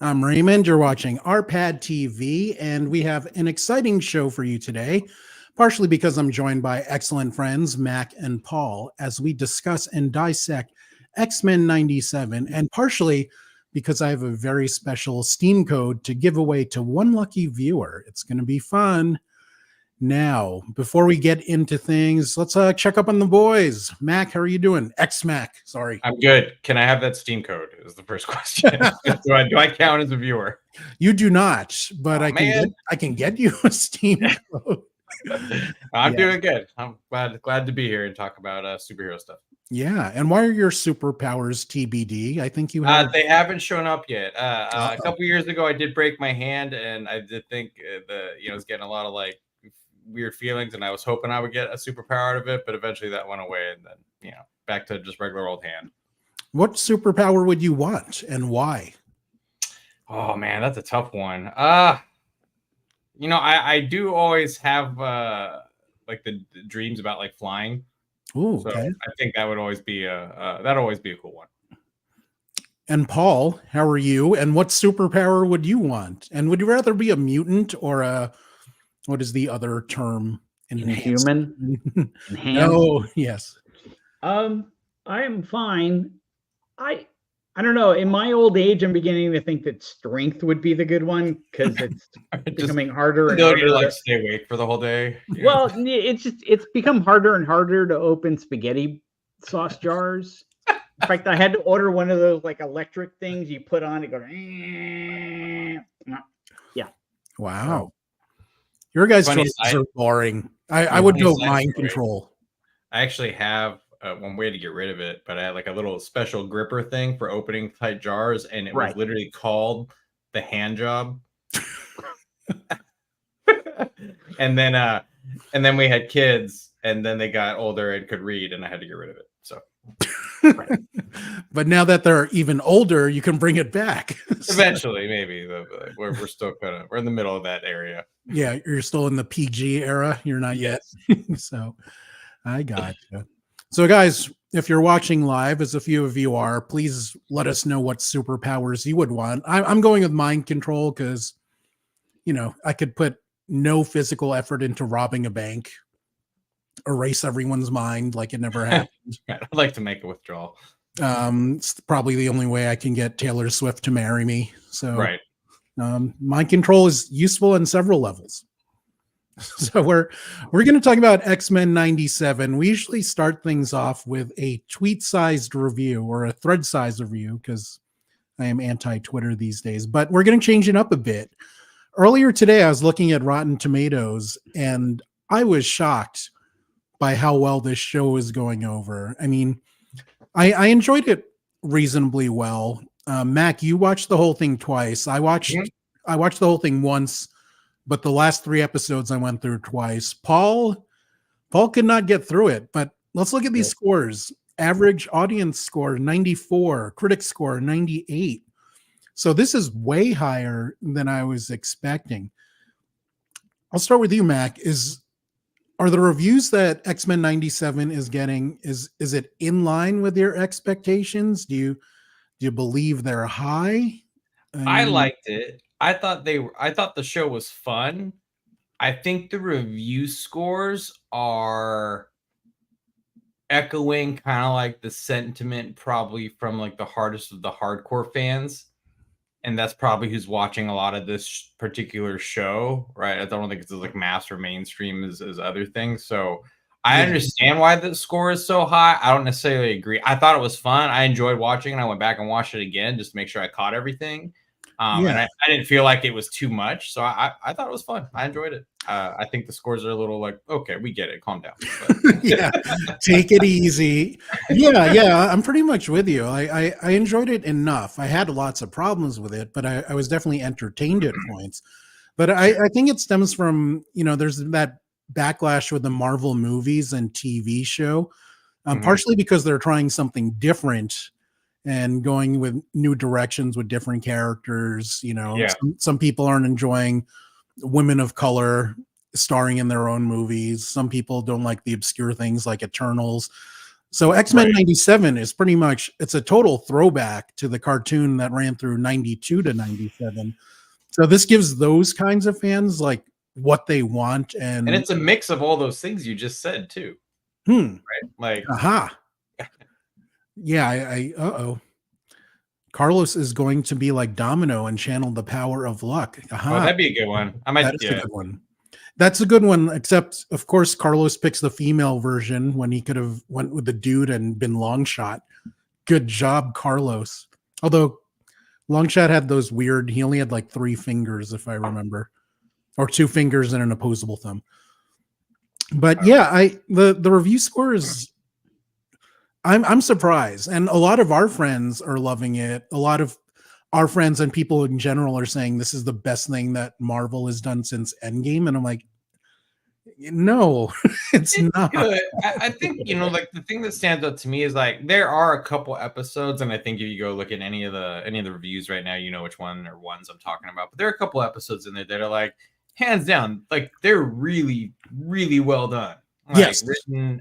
I'm Raymond. You're watching RPadTV, and we have an exciting show for you today, partially because I'm joined by excellent friends, Mac and Paul, as we discuss and dissect X-Men 97, and partially because I have a very special Steam code to give away to one lucky viewer. It's going to be fun. Now, before we get into things, let's check up on the boys. Mac, how are you doing? X-Mac, sorry. I'm good. Can I have that Steam code? Is the first question. do I count as a viewer? You do not, but I can get you a Steam code. I'm doing good. I'm glad to be here and talk about superhero stuff. Yeah, and why are your superpowers TBD? I think you have. They haven't shown up yet. A couple years ago, I did break my hand, and I did think I was getting a lot of like weird feelings, and I was hoping I would get a superpower out of it, but eventually that went away, and then back to just regular old hand. What superpower would you want, and why? Oh man, that's a tough one. I do always have like the dreams about like flying. Ooh, so okay. I think that would always be that'd always be a cool one. And Paul, how are you? And what superpower would you want? And would you rather be a mutant or a what is the other term? Inhuman? No, yes. I am fine. I don't know. In my old age, I'm beginning to think that strength would be the good one because it's becoming harder and harder to like stay awake for the whole day. Well, it's become harder and harder to open spaghetti sauce jars. In fact, I had to order one of those like electric things you put on. It goes. Yeah. Wow. Your guys' choices are boring. I would go mind control. I actually have one way to get rid of it, but I had like a little special gripper thing for opening tight jars, and it was literally called the hand job. and then we had kids, and then they got older and could read, and I had to get rid of it. So. But now that they're even older, you can bring it back. Eventually, maybe we're still we're in the middle of that area. Yeah, you're still in the PG era. You're not yet. So I got you. So guys, if you're watching live, as a few of you are, please let us know what superpowers you would want. I'm going with mind control because, I could put no physical effort into robbing a bank, erase everyone's mind like it never happened. I'd like to make a withdrawal. It's probably the only way I can get Taylor Swift to marry me. So mind control is useful on several levels. So we're going to talk about X-Men 97. We usually start things off with a tweet-sized review or a thread-sized review because I am anti-Twitter these days, but we're going to change it up a bit. Earlier today, I was looking at Rotten Tomatoes, and I was shocked by how well this show is going over. I mean, I enjoyed it reasonably well. Mac, you watched the whole thing twice. I watched the whole thing once, but the last 3 episodes I went through twice. Paul could not get through it, but let's look at these scores. Average audience score 94, critic score 98. So this is way higher than I was expecting. I'll start with you, Mac. Are the reviews that X-Men 97 is getting, is it in line with your expectations? Do you believe they're high? I liked it. I thought the show was fun. I think the review scores are echoing kind of like the sentiment probably from like the hardest of the hardcore fans. And that's probably who's watching a lot of this particular show, right? I don't think it's as like mass or mainstream as other things. So I understand why the score is so high. I don't necessarily agree. I thought it was fun. I enjoyed watching, and I went back and watched it again just to make sure I caught everything. And I didn't feel like it was too much. So I thought it was fun. I enjoyed it. I think the scores are a little like, okay, we get it. Calm down. Take it easy. Yeah. I'm pretty much with you. I enjoyed it enough. I had lots of problems with it, but I was definitely entertained at points. But I think it stems from, there's that backlash with the Marvel movies and TV show, partially because they're trying something different and going with new directions with different characters. Some people aren't enjoying women of color starring in their own movies. Some people don't like the obscure things like Eternals. So X-Men 97 is pretty much, it's a total throwback to the cartoon that ran through 92 to 97. So this gives those kinds of fans like what they want. And it's a mix of all those things you just said too. Right? Like, yeah, Carlos is going to be like Domino and channel the power of luck. Oh, that'd be a good one. That is a good one. That's a good one, except of course Carlos picks the female version when he could have went with the dude and been Longshot. Good job, Carlos. Although Longshot had those weird, he only had like 3 fingers, if I remember, or 2 fingers and an opposable thumb. But yeah, the review score is, I'm surprised, and a lot of our friends are loving it. A lot of our friends and people in general are saying this is the best thing that Marvel has done since Endgame, and I'm like, no, it's not. Good. I think, you know, like the thing that stands out to me is like there are a couple episodes, and I think if you go look at any of the reviews right now, you know which one or ones I'm talking about. But there are a couple episodes in there that are like hands down, like they're really, really well done. Like, yes, written,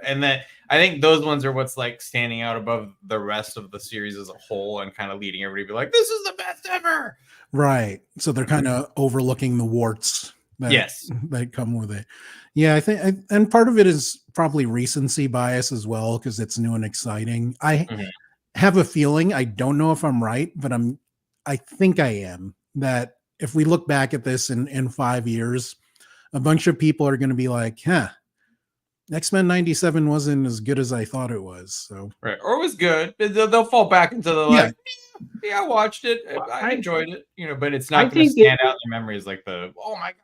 and that I think those ones are what's like standing out above the rest of the series as a whole, and kind of leading everybody to be like, this is the best ever. Right. So they're kind of overlooking the warts that come with it. Yeah, I think, and part of it is probably recency bias as well, because it's new and exciting. I have a feeling, I don't know if I'm right, but I think I am, that if we look back at this in 5 years, a bunch of people are going to be like, X-Men 97 wasn't as good as I thought it was. So or it was good. They'll fall back into the like, yeah, I watched it. I enjoyed it, you know, but it's not going to stand out in their memories like the, oh my God.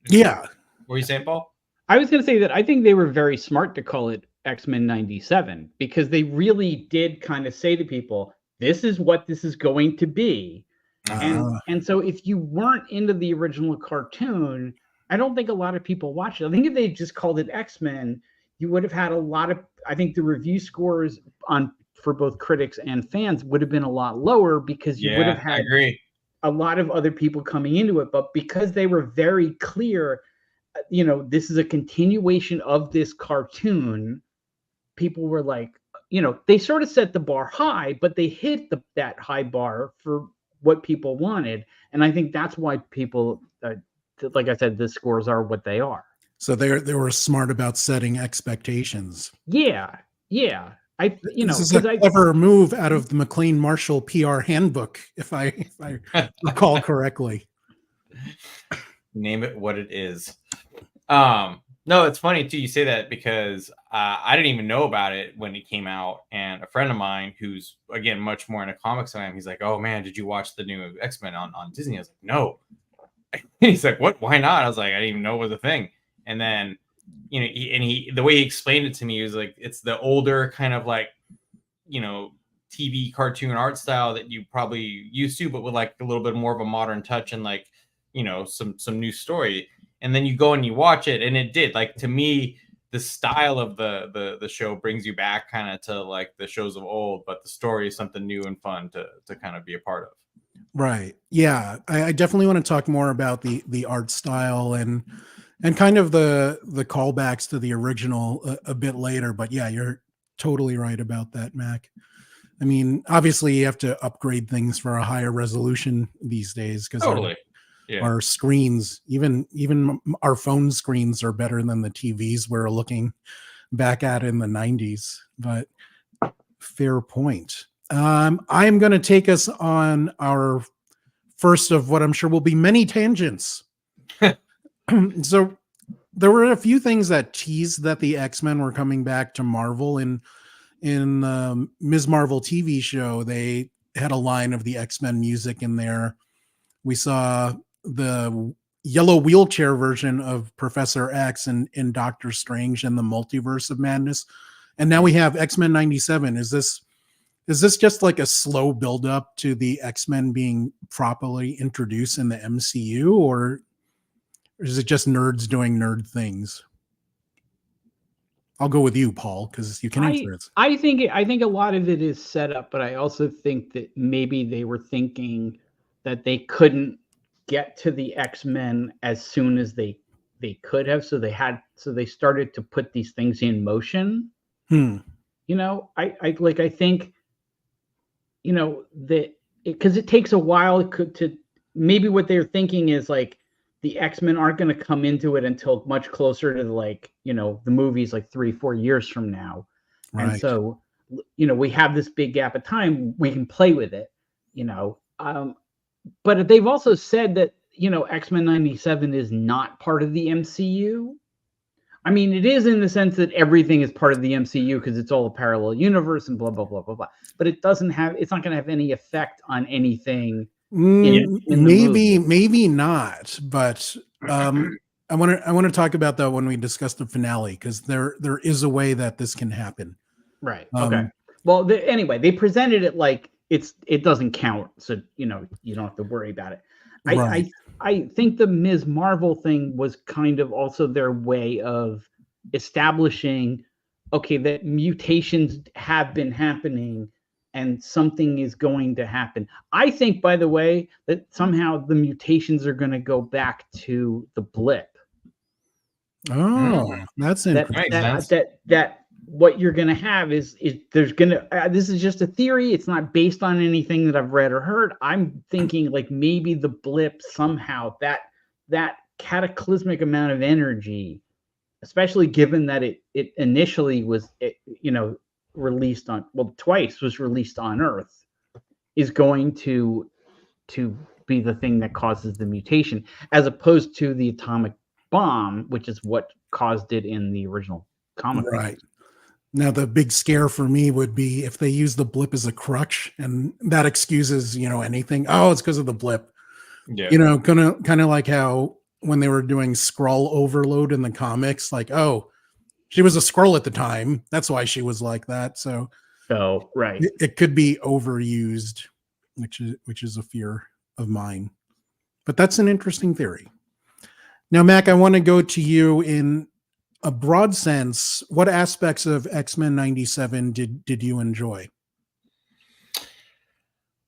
Yeah. What were you saying, Paul? I was going to say that I think they were very smart to call it X-Men 97, because they really did kind of say to people, this is what this is going to be. And so if you weren't into the original cartoon, I don't think a lot of people watched it. I think if they just called it X-Men, you would have had a lot of, I think the review scores for both critics and fans would have been a lot lower, because you would have had a lot of other people coming into it. But because they were very clear, you know, this is a continuation of this cartoon, people were like, you know, they sort of set the bar high, but they hit that high bar for what people wanted. And I think that's why people, like I said, the scores are what they are. So they were smart about setting expectations. Yeah. This is a clever move out of the MacLean Marshall PR handbook, if I recall correctly. Name it what it is. No, it's funny too. You say that because I didn't even know about it when it came out, and a friend of mine who's again much more into comics than I am, he's like, "Oh man, did you watch the new X-Men on Disney?" I was like, "No." He's like, "What? Why not?" I was like, "I didn't even know it was a thing." And then, you know, the way he explained it to me was like, it's the older kind of like, you know, TV cartoon art style that you probably used to, but with like a little bit more of a modern touch and like, you know, some new story. And then you go and you watch it, and it did, like, to me, the style of the show brings you back kind of to like the shows of old, but the story is something new and fun to kind of be a part of. Right. Yeah. I definitely want to talk more about the art style and kind of the callbacks to the original a bit later. But yeah, you're totally right about that, Mac. I mean, obviously you have to upgrade things for a higher resolution these days, because our screens, even our phone screens, are better than the TVs we're looking back at in the 90s. But fair point. I am going to take us on our first of what I'm sure will be many tangents. So there were a few things that teased that the X-Men were coming back to Marvel. In Ms. Marvel TV show, they had a line of the X-Men music in there. We saw the yellow wheelchair version of Professor X in Doctor Strange and the Multiverse of Madness. And now we have X-Men 97. Is this just like a slow buildup to the X-Men being properly introduced in the MCU, or is it just nerds doing nerd things? I'll go with you, Paul, because you can answer it. I think a lot of it is set up, but I also think that maybe they were thinking that they couldn't get to the X-Men as soon as they could have, so they started to put these things in motion. You you know, I think, you know, that because it takes a while to maybe what they're thinking is like the X-Men aren't going to come into it until much closer to like, you know, the movies like 3-4 years from now. Right. And so, you know, we have this big gap of time, we can play with it, you know. But they've also said that, you know, X-Men 97 is not part of the MCU. I mean, it is in the sense that everything is part of the MCU because it's all a parallel universe and blah, blah, blah, blah, blah. But it's not going to have any effect on anything. Maybe not. But I want to talk about that when we discuss the finale, because there is a way that this can happen. Right. Okay. Well, anyway, they presented it like it doesn't count, so you know you don't have to worry about it. Right. I think the Ms. Marvel thing was kind of also their way of establishing, okay, that mutations have been happening and something is going to happen. I think, by the way, that somehow the mutations are going to go back to the blip. Oh, that's interesting. That what you're going to have is there's going to this is just a theory. It's not based on anything that I've read or heard. I'm thinking like maybe the blip somehow that cataclysmic amount of energy, especially given that it initially was you know released on twice was released on Earth, is going to be the thing that causes the mutation, as opposed to the atomic bomb, which is what caused it in the original comic. Right. Now, the big scare for me would be if they use the blip as a crutch, and that excuses, you know, anything. Oh, it's because of the blip. Yeah. You know, kind of like how when they were doing Skrull overload in the comics, like, oh, she was a Skrull at the time. That's why she was like that. So right. It could be overused, which is a fear of mine. But that's an interesting theory. Now, Mac, I want to go to you in a broad sense. What aspects of X-Men 97 did you enjoy?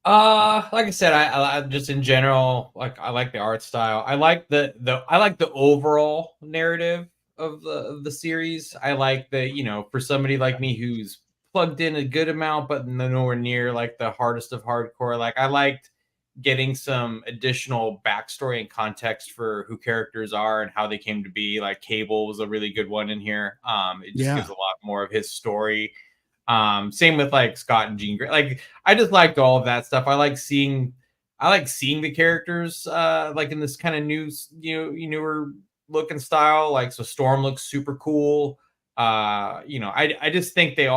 Like I said, I just in general, like I like the art style. I like the overall narrative of the series. I like the, you know, for somebody like me who's plugged in a good amount, but nowhere near like the hardest of hardcore. Like I liked getting some additional backstory and context for who characters are and how they came to be. Like Cable was a really good one in here. It just gives a lot more of his story. Same with like Scott and Jean Grey. Like I just liked all of that stuff. I like seeing the characters like in this kind of newer looking style. Like so Storm looks super cool. You know, I just think they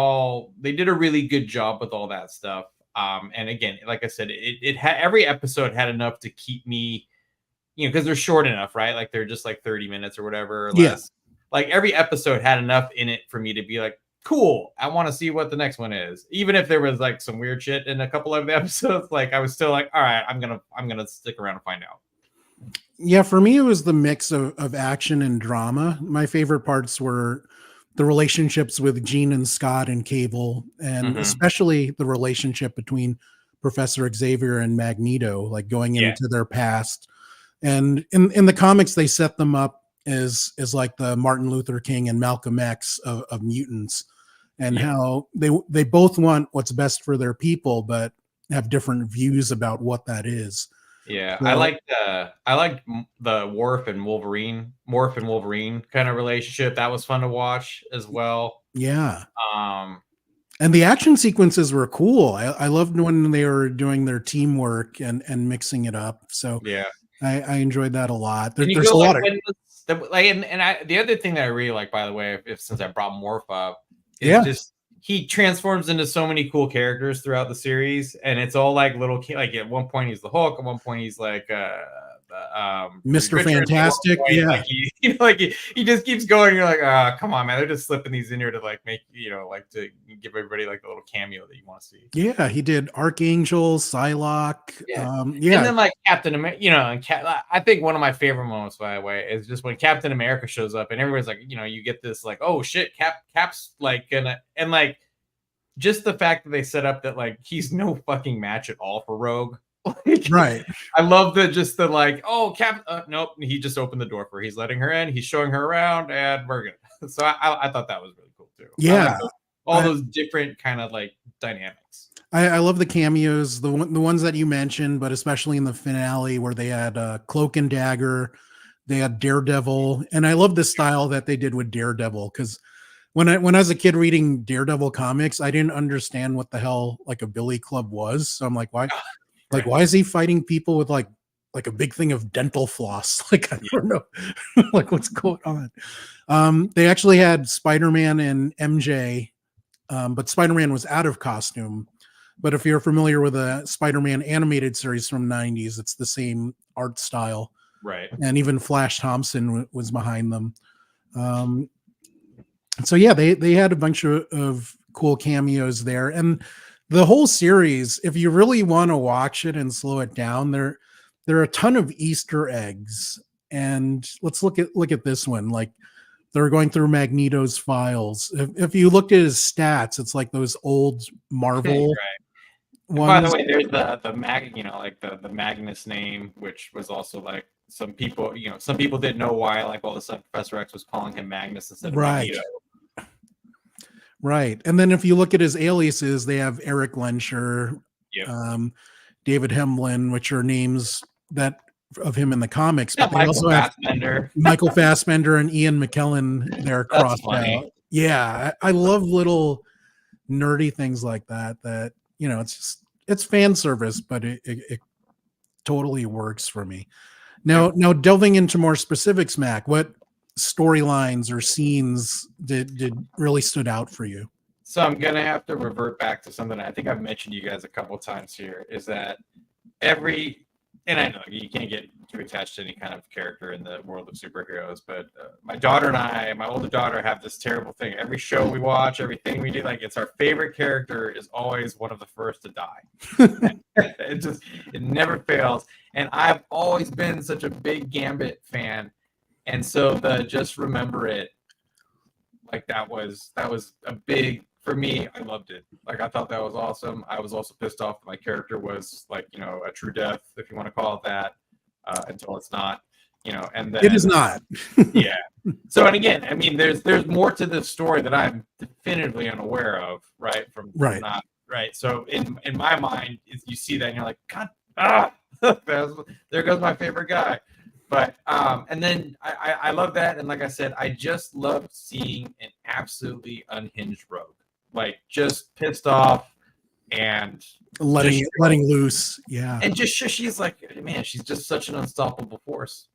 did a really good job with all that stuff. And again, like I said, every episode had enough to keep me, you know, because they're short enough, right? Like they're just like 30 minutes or whatever or less. Like every episode had enough in it for me to be like, cool, I want to see what the next one is. Even if there was like some weird shit in a couple of the episodes, like I was still like, all right, I'm gonna stick around and find out. Yeah, for me, it was the mix of action and drama. My favorite parts were the relationships with Jean and Scott and Cable, and especially the relationship between Professor Xavier and Magneto, like going into their past. And in the comics, they set them up as like the Martin Luther King and Malcolm X of mutants, and how they both want what's best for their people, but have different views about what that is. Yeah, so, I like the Morph and Wolverine kind of relationship. That was fun to watch as well. Yeah. And the action sequences were cool. I loved when they were doing their teamwork and mixing it up. So yeah, I enjoyed that a lot. There's a lot of the other thing that I really like, by the way, since I brought Morph up, is just he transforms into so many cool characters throughout the series, and it's all like little, like at one point he's the Hulk, at one point he's like Mr. Fantastic. Like he just keeps going. You're like, come on, man, they're just slipping these in here to like make, you know, like to give everybody like the little cameo that you want to see. Yeah, he did Archangel, Psylocke. And then like Captain America, you know, and I think one of my favorite moments, by the way, is just when Captain America shows up and everybody's like, you know, you get this like, oh shit, Cap's like gonna, and like just the fact that they set up that like he's no fucking match at all for Rogue. Right. I love the like, oh, Cap, nope, he just opened the door for her. He's letting her in, he's showing her around, and we're good. So I thought that was really cool too. Yeah. all those different kind of like dynamics. I love the cameos, the ones that you mentioned, but especially in the finale where they had Cloak and Dagger, they had Daredevil, and I love the style that they did with Daredevil, because when I was a kid reading Daredevil comics, I didn't understand what the hell like a billy club was. So I'm like, why? Like, why is he fighting people with like a big thing of dental floss? Like, I don't know, like what's going on. They actually had Spider-Man and MJ, but Spider-Man was out of costume. But if you're familiar with a Spider-Man animated series from the 90s, it's the same art style. Right. And even Flash Thompson was behind them. So yeah, they had a bunch of cool cameos there. And the whole series, if you really want to watch it and slow it down, there are a ton of Easter eggs. And let's look at this one. Like, they're going through Magneto's files. If you looked at his stats, it's like those old Marvel. Right. By the way, there's the Mag, like the Magnus name, which was also like some people didn't know why, like all of a sudden Professor X was calling him Magnus instead of Magneto. Right. And then if you look at his aliases, they have Eric Lensher, David Hemlin, which are names that of him in the comics. But they also have Michael Fassbender and Ian McKellen there crossed out. Yeah. I love little nerdy things like that, it's fan service, but it totally works for me. Now delving into more specifics, Mac, what storylines or scenes did really stood out for you? So I'm gonna have to revert back to something I think I've mentioned to you guys a couple of times here, is that and I know you can't get too attached to any kind of character in the world of superheroes, but my daughter and I, my older daughter, have this terrible thing. Every show we watch, everything we do, like, it's our favorite character is always one of the first to die. It never fails. And I've always been such a big Gambit fan. And so just remember it, like that was a big, for me, I loved it. Like, I thought that was awesome. I was also pissed off that my character was like, a true death, if you want to call it that, until it's not, and then, it is not. Yeah. So, and again, I mean, there's more to this story that I'm definitively unaware of, right? From not, right. So in my mind, you see that and you're like, God, there goes my favorite guy. But and then I love that, and like I said, I just love seeing an absolutely unhinged Rogue, like just pissed off and letting loose, yeah. And she's like, man, she's just such an unstoppable force.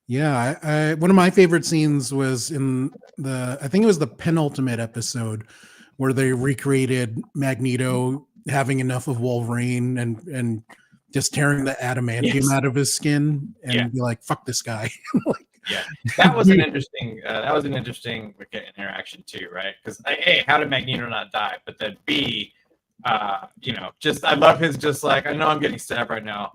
Yeah, I one of my favorite scenes was in I think it was the penultimate episode where they recreated Magneto having enough of Wolverine and just tearing the adamantium out of his skin and be like, fuck this guy. That was an interesting interaction too, right? Because A, how did Magneto not die? But then B, just I love his just like, I know I'm getting stabbed right now.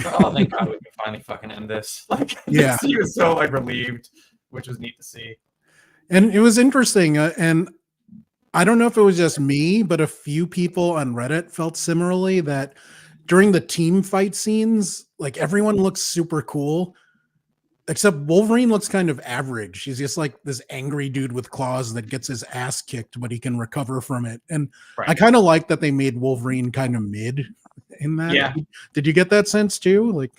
Oh, thank God we can finally fucking end this. Like, he was so like relieved, which was neat to see. And it was interesting, and I don't know if it was just me, but a few people on Reddit felt similarly that during the team fight scenes, like everyone looks super cool, except Wolverine looks kind of average. He's just like this angry dude with claws that gets his ass kicked, but he can recover from it. And I kind of like that they made Wolverine kind of mid in that. Yeah. Did you get that sense too? Like,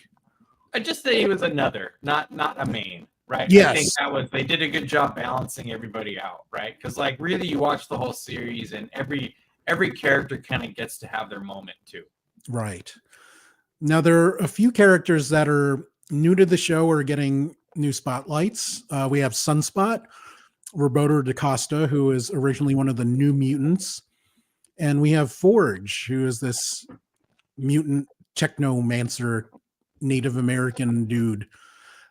I just say he was another, not a main, right? Yes. I think they did a good job balancing everybody out, right? Because like really, you watch the whole series, and every character kind of gets to have their moment too. Right. Now, there are a few characters that are new to the show or getting new spotlights. We have Sunspot, Roberto da Costa, who is originally one of the New Mutants. And we have Forge, who is this mutant technomancer Native American dude.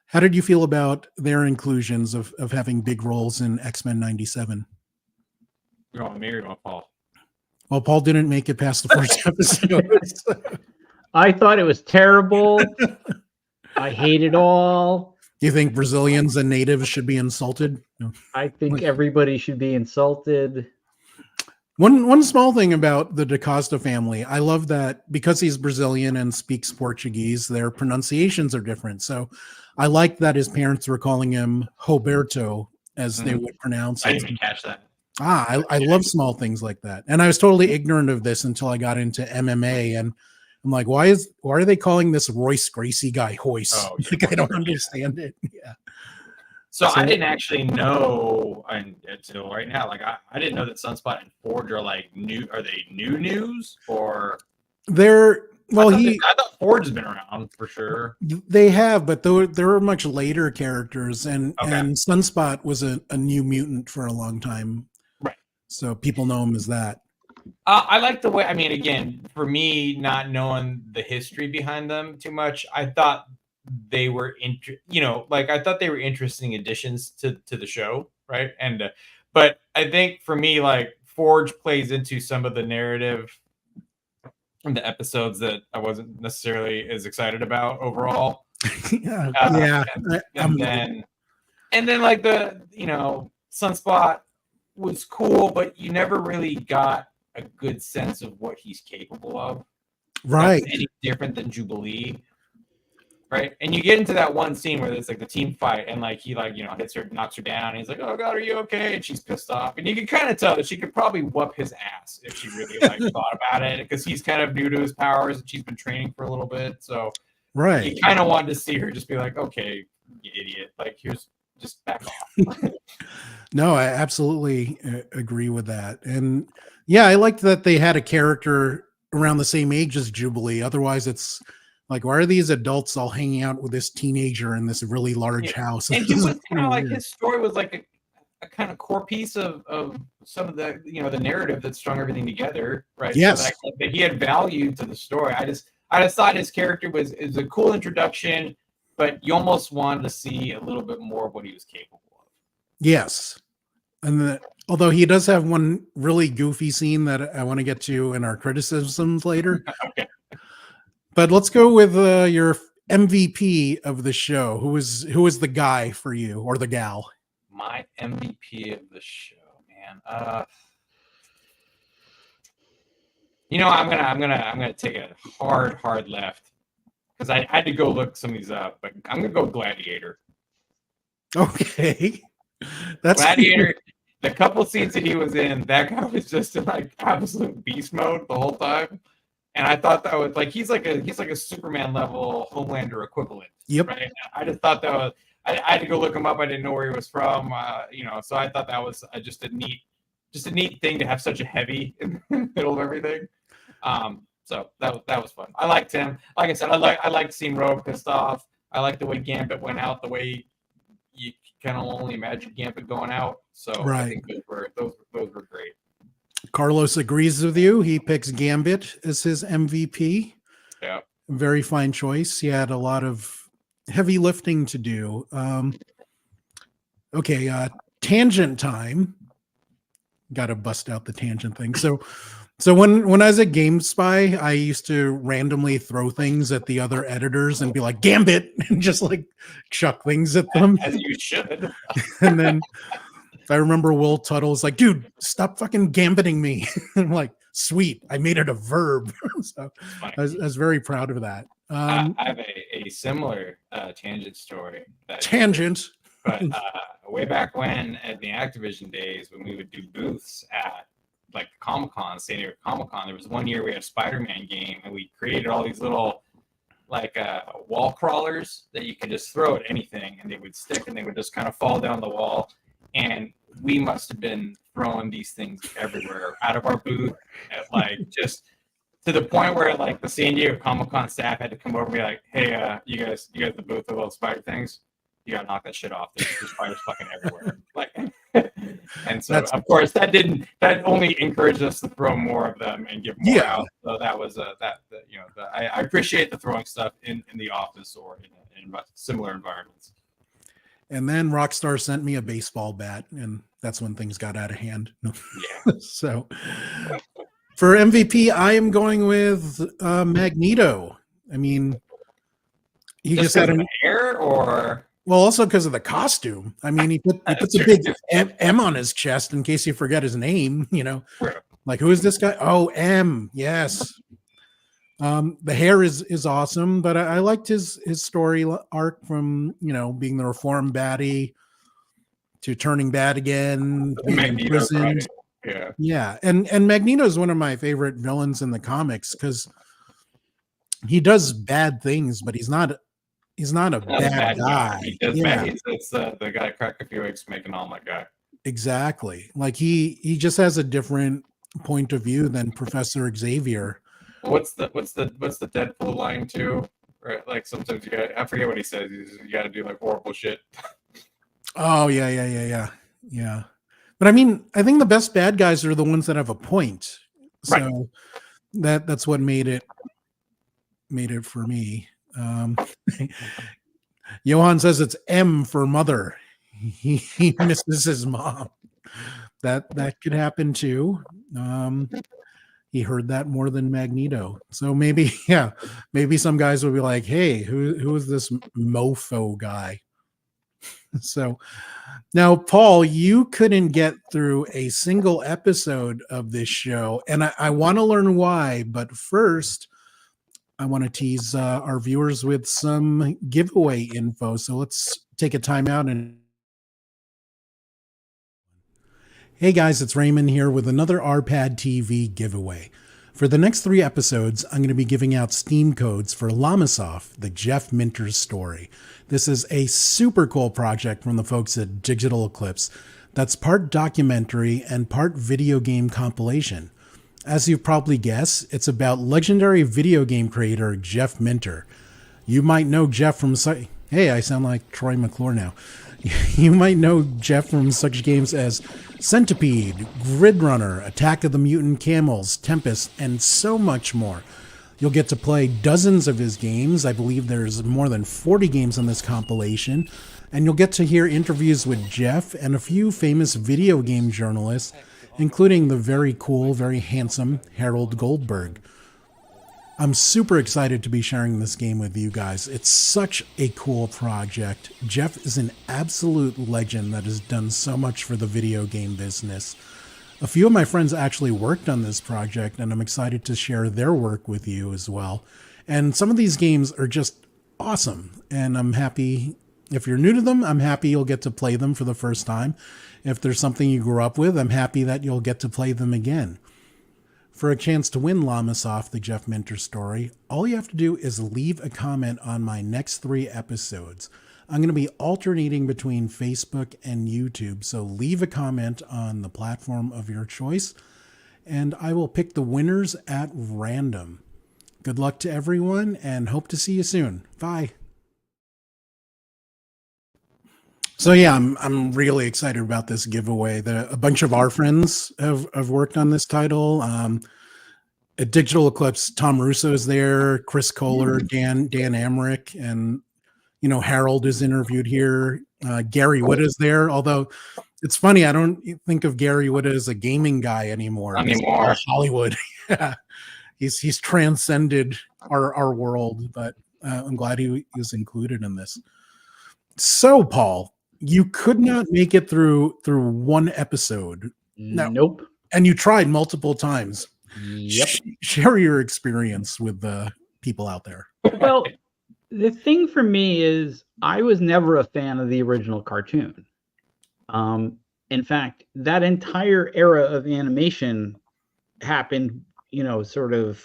How did you feel about their inclusions of having big roles in X-Men 97? You want me or you want Paul? Well, Paul didn't make it past the first episode. I thought it was terrible. I hate it all. Do you think Brazilians and natives should be insulted? No. I think everybody should be insulted. One small thing about the Da Costa family, I love that because he's Brazilian and speaks Portuguese, their pronunciations are different. So I like that his parents were calling him Roberto, as they would pronounce it. I didn't catch that. I love small things like that. And I was totally ignorant of this until I got into MMA, and I'm like, why are they calling this Royce Gracie guy Hoist? Oh, like, I don't understand it. Yeah. So I didn't actually know until right now. Like I didn't know that Sunspot and Forge are like new. Are they new news or I thought Forge has been around for sure. They have, but they were much later characters, and Sunspot was a new mutant for a long time. Right. So people know him as that. I like the way, I mean, again, for me, not knowing the history behind them too much, I thought they were, I thought they were interesting additions to the show, right? And, but I think for me, like, Forge plays into some of the narrative in the episodes that I wasn't necessarily as excited about overall. And then like the, Sunspot was cool, but you never really got a good sense of what he's capable of. Right. Any different than Jubilee. Right. And you get into that one scene where it's like the team fight and like he hits her, knocks her down. And he's like, "Oh God, are you okay?" And she's pissed off. And you can kind of tell that she could probably whoop his ass if she really thought about it, because he's kind of new to his powers and she's been training for a little bit. So you kind of wanted to see her just be like, "Okay, you idiot. Like, here's just back off." No, I absolutely agree with that. And yeah, I liked that they had a character around the same age as Jubilee. Otherwise, it's like, why are these adults all hanging out with this teenager in this really large house? And he was kind of like, his story was like a kind of core piece of some of the, the narrative that strung everything together, right? Yes. So that he had value to the story. I just thought his character is a cool introduction, but you almost wanted to see a little bit more of what he was capable of. Yes. And although he does have one really goofy scene that I want to get to in our criticisms later. Okay. But let's go with your MVP of the show. Who is the guy for you, or the gal? My MVP of the show, man. I'm gonna take a hard left because I had to go look some of these up, but I'm gonna go Gladiator. Okay, that's Gladiator. The couple scenes that he was in, that guy was just in like absolute beast mode the whole time. And I thought that was like he's like a Superman level Homelander equivalent. Yep. Right? I just thought that was I had to go look him up. I didn't know where he was from. So I thought that was just a neat thing to have such a heavy in the middle of everything. So that was fun. I liked him. Like I said, I liked seeing Rogue pissed off. I liked the way Gambit went out, the way you can only imagine Gambit going out. So right. I think those were great. Carlos agrees with you. He picks Gambit as his MVP. Yeah. Very fine choice. He had a lot of heavy lifting to do. Tangent time. Got to bust out the tangent thing. So when I was at GameSpy, I used to randomly throw things at the other editors and be like, Gambit, and just like chuck things at them. As you should. And then I remember Will Tuttle was like, dude, stop fucking gambiting me. I'm like, sweet, I made it a verb. So I was very proud of that. I have a similar tangent story. Tangent. But way back when, at the Activision days, when we would do booths at like Comic-Con, San Diego Comic-Con, there was one year we had a Spider-Man game, and we created all these little like wall crawlers that you could just throw at anything, and they would stick, and they would just kind of fall down the wall. And we must have been throwing these things everywhere out of our booth, at like just to the point where like the San Diego Comic-Con staff had to come over and be like, "Hey, you guys the booth with those spider things? You gotta knock that shit off. There's spiders fucking everywhere." Like, and so of course that only encouraged us to throw more of them and give more out. So that was I appreciate the throwing stuff in the office or in similar environments. And then Rockstar sent me a baseball bat, and that's when things got out of hand. Yeah. So for MVP, I am going with Magneto. I mean, he just had an hair, or also because of the costume. I mean, he puts a big M on his chest in case you forget his name. Like, who is this guy? Oh, M. Yes. The hair is awesome, but I liked his story arc from being the reform baddie to turning bad again, being imprisoned. Yeah. And Magneto is one of my favorite villains in the comics because he does bad things, but he's not a bad guy. He does bad. It's the guy crack a few eggs, make an omelet guy. Exactly. Like he just has a different point of view than Professor Xavier. What's the Deadpool line too? Right, like sometimes you got, I forget what he says. You got to do like horrible shit. Oh yeah. But I mean, I think the best bad guys are the ones that have a point. So that's what made it for me. Johan says it's M for mother. He misses his mom. That could happen too. He heard that more than Magneto. So maybe some guys will be like, hey, who is this mofo guy? So now, Paul, you couldn't get through a single episode of this show, and I want to learn why. But first, I want to tease our viewers with some giveaway info. So let's take a time out and. Hey guys, it's Raymond here with another RPadTV giveaway. For the next 3 episodes, I'm going to be giving out Steam codes for Lamasoft, the Jeff Minter story. This is a super cool project from the folks at Digital Eclipse that's part documentary and part video game compilation. As you've probably guessed, it's about legendary video game creator Jeff Minter. You might know Jeff from... Hey, I sound like Troy McClure now. You might know Jeff from such games as Centipede, Grid Runner, Attack of the Mutant Camels, Tempest, and so much more. You'll get to play dozens of his games. I believe there's more than 40 games on this compilation. And you'll get to hear interviews with Jeff and a few famous video game journalists, including the very cool, very handsome Harold Goldberg. I'm super excited to be sharing this game with you guys. It's such a cool project. Jeff is an absolute legend that has done so much for the video game business. A few of my friends actually worked on this project, and I'm excited to share their work with you as well. And some of these games are just awesome, and I'm happy. If you're new to them, I'm happy you'll get to play them for the first time. If there's something you grew up with, I'm happy that you'll get to play them again. For a chance to win Lamasoft, the Jeff Minter story, all you have to do is leave a comment on my next 3 episodes. I'm going to be alternating between Facebook and YouTube, so leave a comment on the platform of your choice, and I will pick the winners at random. Good luck to everyone, and hope to see you soon. Bye. So yeah, I'm really excited about this giveaway. A bunch of our friends have worked on this title. At Digital Eclipse, Tom Russo is there, Chris Kohler, Dan Amrich, and Harold is interviewed here. Gary Wood is there, although it's funny, I don't think of Gary Wood as a gaming guy anymore. Hollywood. Yeah. He's transcended our world, but I'm glad he was included in this. So, Paul, you could not make it through 1 episode. Nope. And you tried multiple times. Yep. Share your experience with the people out there. Well, the thing for me is I was never a fan of the original cartoon. In fact, that entire era of animation happened, sort of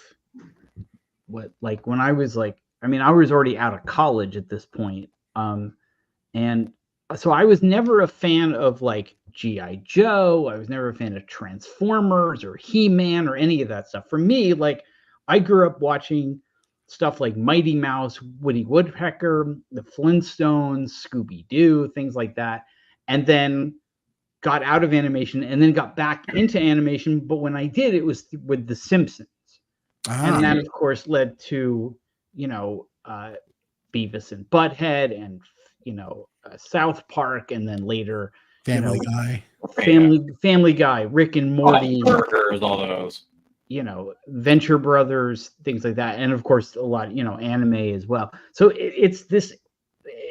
when I was I was already out of college at this point. And so I was never a fan of G.I. Joe. I was never a fan of Transformers or He-Man or any of that stuff. For me, I grew up watching stuff like Mighty Mouse, Woody Woodpecker, the Flintstones, Scooby-Doo, things like that. And then got out of animation and then got back into animation. But when I did, it was with The Simpsons. And that, of course, led to, Beavis and Butthead and, South Park, and then later Family Guy, Family Guy, Rick and Morty, Burgers, all those, Venture Brothers, things like that, and of course a lot, anime as well. So it's this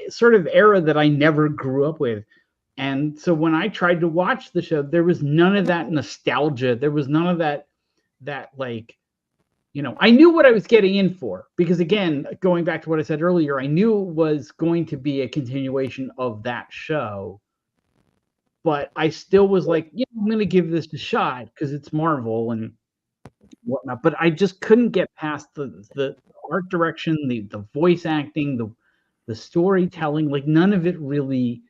sort of era that I never grew up with, and so when I tried to watch the show, there was none of that nostalgia. There was none of that I knew what I was getting in for, because again, going back to what I said earlier, I knew it was going to be a continuation of that show. but I still was like, yeah, I'm going to give this a shot because it's Marvel and whatnot. But I just couldn't get past the art direction, the voice acting, the storytelling. Like none of it really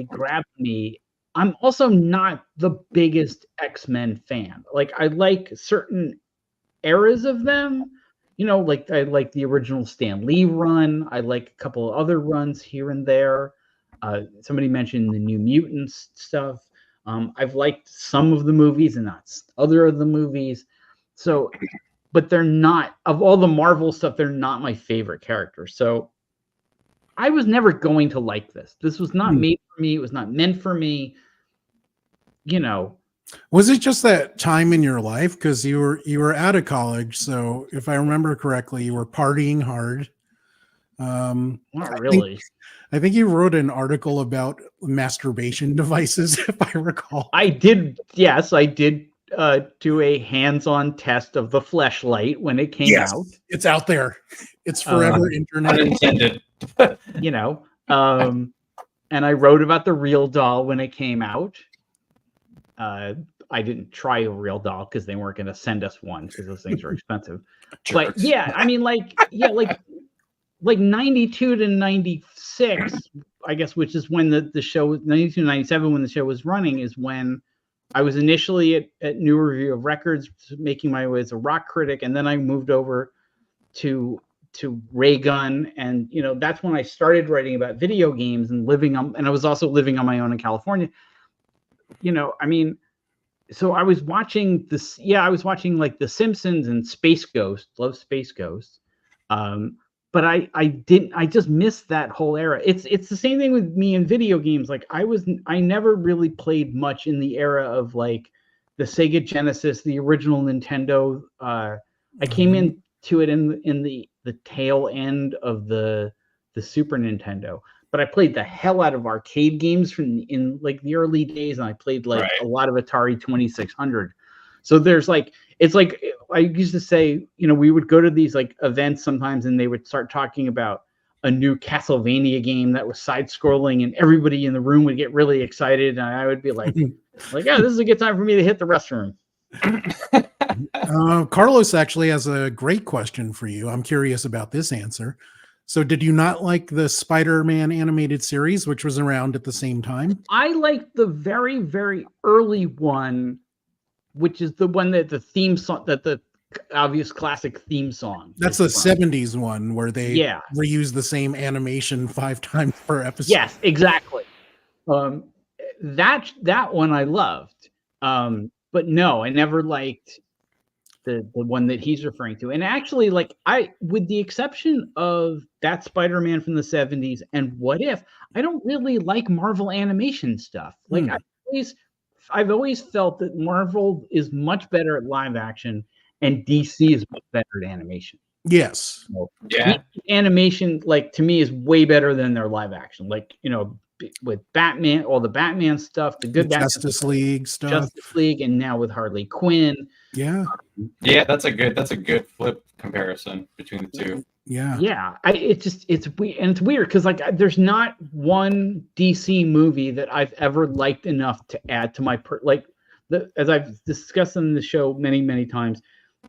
grabbed me. I'm also not the biggest X-Men fan. Like I like certain eras of them. You know, like I like the original Stan Lee run. I like a couple of other runs here and there. Somebody mentioned the New Mutants stuff. I've liked some of the movies and not other of the movies. So, but they're not, of all the Marvel stuff, they're not my favorite characters. So I was never going to like this. This was not made for me. It was not meant for me. You know. Was it just that time in your life? Because you were out of college. So if I remember correctly, you were partying hard. Not really. I think you wrote an article about masturbation devices, if I recall. I did. Yes, I did do a hands-on test of the Fleshlight when it came out. It's out there. It's forever internet. Unintended. You know, and I wrote about the real doll when it came out. I didn't try a real doll because they weren't going to send us one because those things are expensive. But yeah, I mean, like 92 to 96, I guess, which is when the show, 92 to 97, when the show was running, is when I was initially at New Review of Records, making my way as a rock critic, and then I moved over to Raygun, and you know that's when I started writing about video games and and I was also living on my own in California. You know, I mean, so I was watching this. Yeah, I was watching like The Simpsons and Space Ghost. Love Space Ghost. But I just missed that whole era. It's the same thing with me in video games. Like I never really played much in the era of like the Sega Genesis, the original Nintendo. I came into it in the tail end of the Super Nintendo. But I played the hell out of arcade games in like the early days, and I played like a lot of Atari 2600. So there's like, it's like I used to say, you know, we would go to these like events sometimes, and they would start talking about a new Castlevania game that was side-scrolling, and everybody in the room would get really excited, and I would be like, yeah, this is a good time for me to hit the restroom. Carlos actually has a great question for you. I'm curious about this answer. So did you not like the Spider-Man animated series, which was around at the same time? I liked the very, very early one, which is the one that the theme song, that the obvious classic theme sone. That's the 70s one where they reuse the same animation 5 times per episode. Yes, exactly. That one I loved. But no, I never liked the one that he's referring to. And actually, like with the exception of that Spider-Man from the 70s and What If, I don't really like Marvel animation stuff. Like I've always felt that Marvel is much better at live action and DC is much better at animation. Yes. So, animation, like to me, is way better than their live action. Like, you know, with Batman, all the Batman stuff, the good Justice League stuff, Justice League, and now with Harley Quinn. Yeah. Yeah, that's a good flip comparison between the two. Yeah. It's weird because like there's not one DC movie that I've ever liked enough to add to my as I've discussed on the show many times.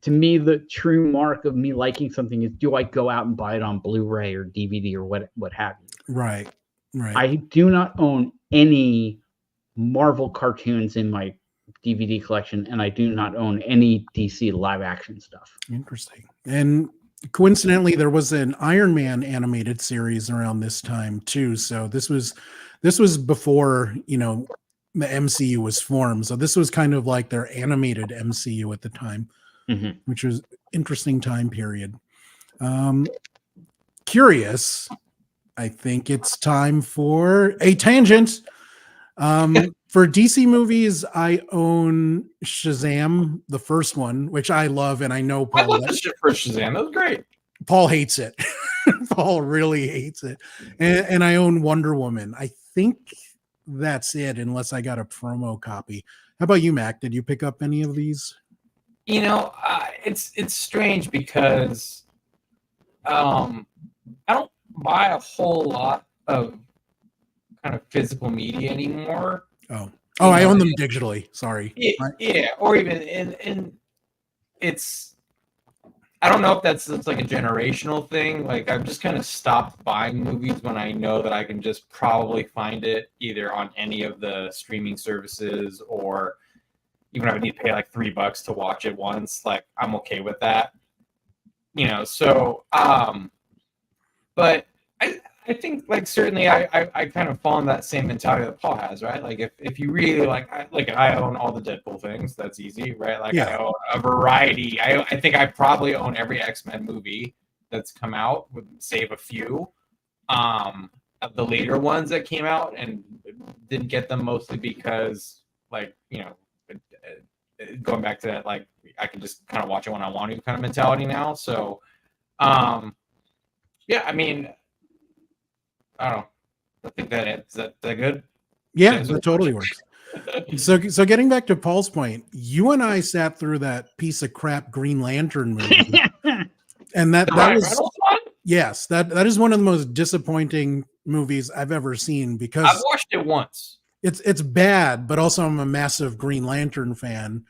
To me, the true mark of me liking something is, do I go out and buy it on Blu-ray or DVD or what have you? Right. I do not own any Marvel cartoons in my DVD collection, and I do not own any DC live action stuff. Interesting. And coincidentally, there was an Iron Man animated series around this time too. So this was before, you know, the MCU was formed. So this was kind of like their animated MCU at the time, which was interesting time period. Curious. I think it's time for a tangent. For DC movies, I own Shazam, the first one, which I love, and I know Paul. I love the shit for Shazam. That was great. Paul hates it. Paul really hates it. And I own Wonder Woman. I think that's it, unless I got a promo copy. How about you, Mac? Did you pick up any of these? You know, it's strange because I don't buy a whole lot of kind of physical media anymore. I own them digitally. Sorry. Yeah, or even and it's, I don't know if it's like a generational thing. Like I've just kind of stopped buying movies when I know that I can just probably find it either on any of the streaming services, or even if I need to pay like $3 to watch it once, like I'm okay with that. So but I think like certainly I kind of fall in that same mentality that Paul has, right? Like if you really I own all the Deadpool things, that's easy, right? Like I own a variety. I think I probably own every X-Men movie that's come out, save a few of the later ones that came out, and didn't get them mostly because going back to that, like I can just kind of watch it when I want to kind of mentality now. So yeah, I mean, I don't know. I think is that good? Yeah, that totally works. So getting back to Paul's point, you and I sat through that piece of crap Green Lantern movie, and that was yes, that is one of the most disappointing movies I've ever seen, because I've watched it once. It's bad, but also I'm a massive Green Lantern fan.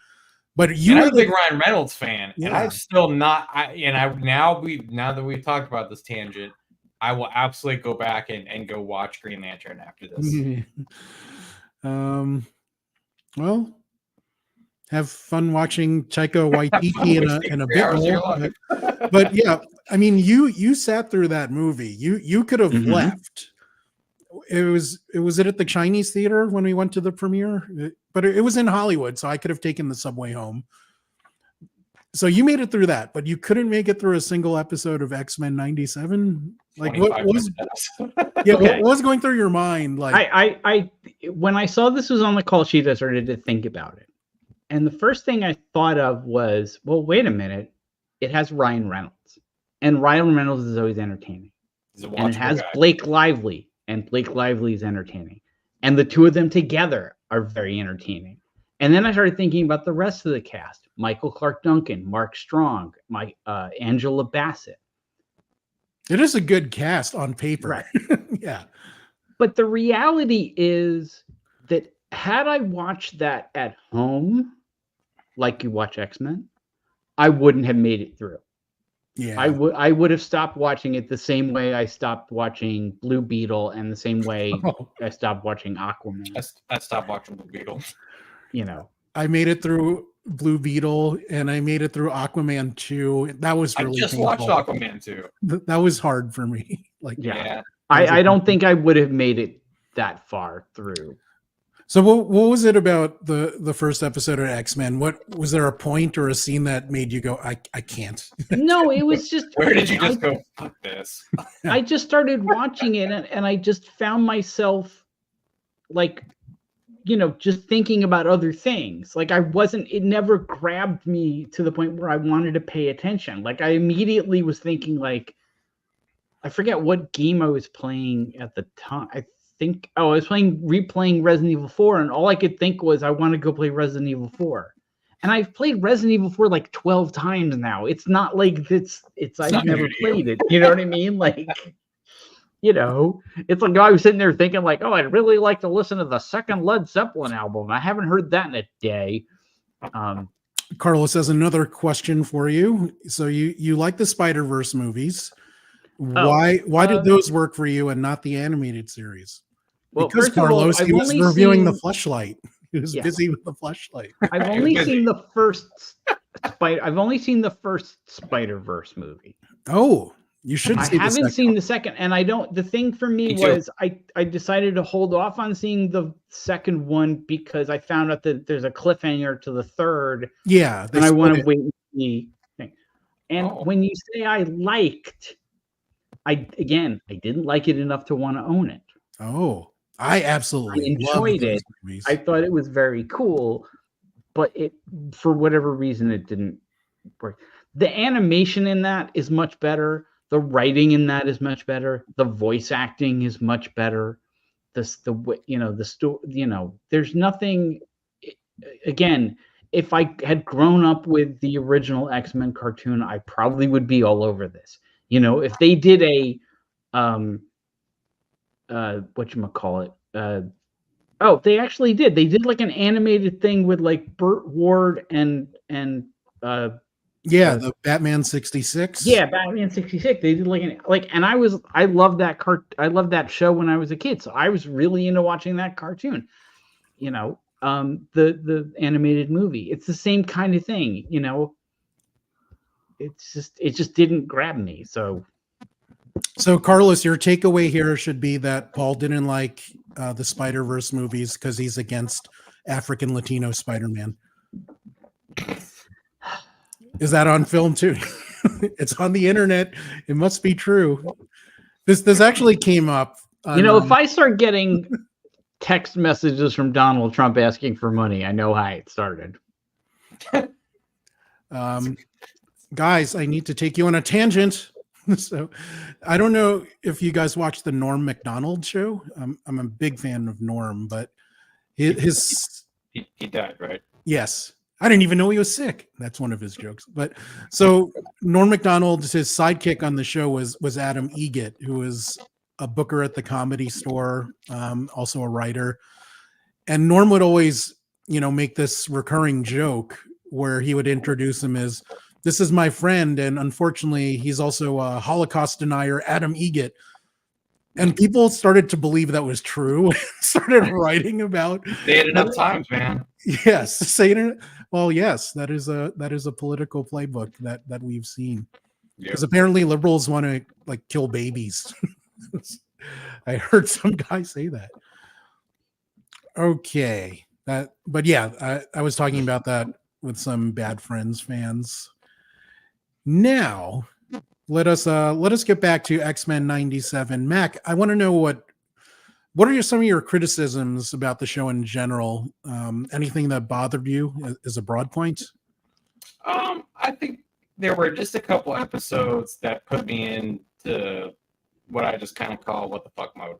But I'm a big Ryan Reynolds fan, yeah. and I'm still not. Now that we've talked about this tangent, I will absolutely go back and go watch Green Lantern after this. Well, have fun watching Taika Waititi in a bit more. But yeah, I mean, you sat through that movie. You could have left. Was it at the Chinese theater when we went to the premiere? But it was in Hollywood, so I could have taken the subway home. So you made it through that, but you couldn't make it through a single episode of X-Men 97. Like what was what was going through your mind? Like I when I saw this was on the call sheet, I started to think about it. And the first thing I thought of was, well, wait a minute. It has Ryan Reynolds. And Ryan Reynolds is always entertaining. And it has Blake Lively. And Blake Lively is entertaining. And the two of them together are very entertaining. And then I started thinking about the rest of the cast. Michael Clark Duncan, Mark Strong, Angela Bassett. It is a good cast on paper. Right. Yeah. But the reality is that had I watched that at home, like you watch X-Men, I wouldn't have made it through. Yeah. I would have stopped watching it the same way I stopped watching Blue Beetle, and the same way I stopped watching Aquaman. I stopped watching Blue Beetle. I made it through Blue Beetle, and I made it through Aquaman 2. That was really I just painful. watched Aquaman 2. That was hard for me. I don't think I would have made it that far through. So what was it about the first episode of X-Men? What was there a point or a scene that made you go, I can't? No, it was just where did you just go, fuck this? I just started watching it, and I just found myself just thinking about other things. Like it never grabbed me to the point where I wanted to pay attention. Like I immediately was thinking, like, I forget what game I was playing at the time. I was replaying Resident Evil 4, and all I could think was I want to go play Resident Evil 4. And I've played Resident Evil 4 like 12 times now. It's not like I've never played it. You know what I mean? Like, it's like I was sitting there thinking like, oh, I'd really like to listen to the second Led Zeppelin album. I haven't heard that in a day. Carlos has another question for you. So you like the Spider-Verse movies. Why did those work for you and not the animated series? Well, because Carlos, he was reviewing the Fleshlight. He was busy with the Fleshlight. I've only seen the first Spider-Verse movie. Oh, you should. I haven't seen the second, and I don't. The thing for me was I decided to hold off on seeing the second one because I found out that there's a cliffhanger to the third. Yeah, and I want to wait and see. And when you say I liked, I didn't like it enough to want to own it. Oh, I absolutely enjoyed it. Movies. I thought it was very cool, but for whatever reason, it didn't work. The animation in that is much better. The writing in that is much better. The voice acting is much better. The story, there's nothing. Again, if I had grown up with the original X-Men cartoon, I probably would be all over this. If they did a whatchamacallit, Oh, they actually did. They did like an animated thing with like Burt Ward and the Batman 66. Yeah, Batman 66. They did and I loved that show when I was a kid. So I was really into watching that cartoon. The animated movie. It's the same kind of thing, it just didn't grab me. So Carlos, your takeaway here should be that Paul didn't like the Spider-Verse movies because he's against African Latino Spider-Man. Is that on film too? It's on the internet. It must be true. This actually came up. If I start getting text messages from Donald Trump asking for money, I know how it started. Guys, I need to take you on a tangent. So I don't know if you guys watch the Norm Macdonald show. I'm a big fan of Norm, but he died, right? Yes. I didn't even know he was sick. That's one of his jokes. But so Norm Macdonald, his sidekick on the show was Adam Egget, who was a booker at the Comedy Store, also a writer. And Norm would always, make this recurring joke where he would introduce him as, this is my friend, and unfortunately, he's also a Holocaust denier, Adam Egget. And people started to believe that was true. Started writing about. Say it enough times, man. Yes, say it. Well, yes, that is a political playbook that we've seen. Because apparently liberals want to kill babies. I heard some guy say that. Okay, but yeah, I was talking about that with some Bad Friends fans. Now, let us get back to X-Men 97. Mac, I want to know what are some of your criticisms about the show in general? Anything that bothered you as a broad point? I think there were just a couple episodes that put me into what I just kind of call what the fuck mode.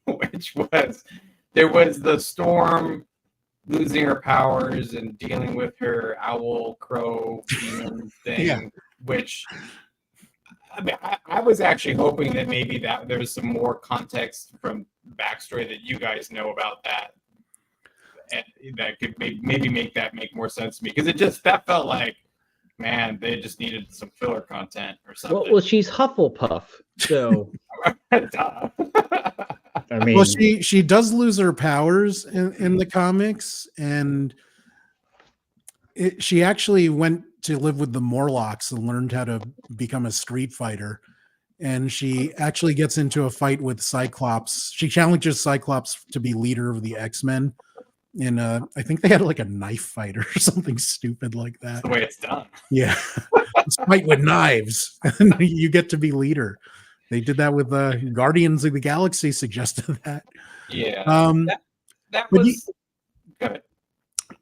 Which was, there was the Storm losing her powers and dealing with her owl crow demon thing, which I mean, I was actually hoping that maybe that there was some more context from backstory that you guys know about that could maybe make more sense to me, because that felt like, man, they just needed some filler content or something. Well, she's Hufflepuff, so I mean, well, she does lose her powers in the comics, and she actually went to live with the Morlocks and learned how to become a street fighter. And she actually gets into a fight with Cyclops. She challenges Cyclops to be leader of the X-Men. And I think they had a knife fight or something stupid like that. That's the way it's done. Yeah. It's fight with knives. And you get to be leader. They did that with Guardians of the Galaxy, suggested that. Yeah. That was... Go ahead.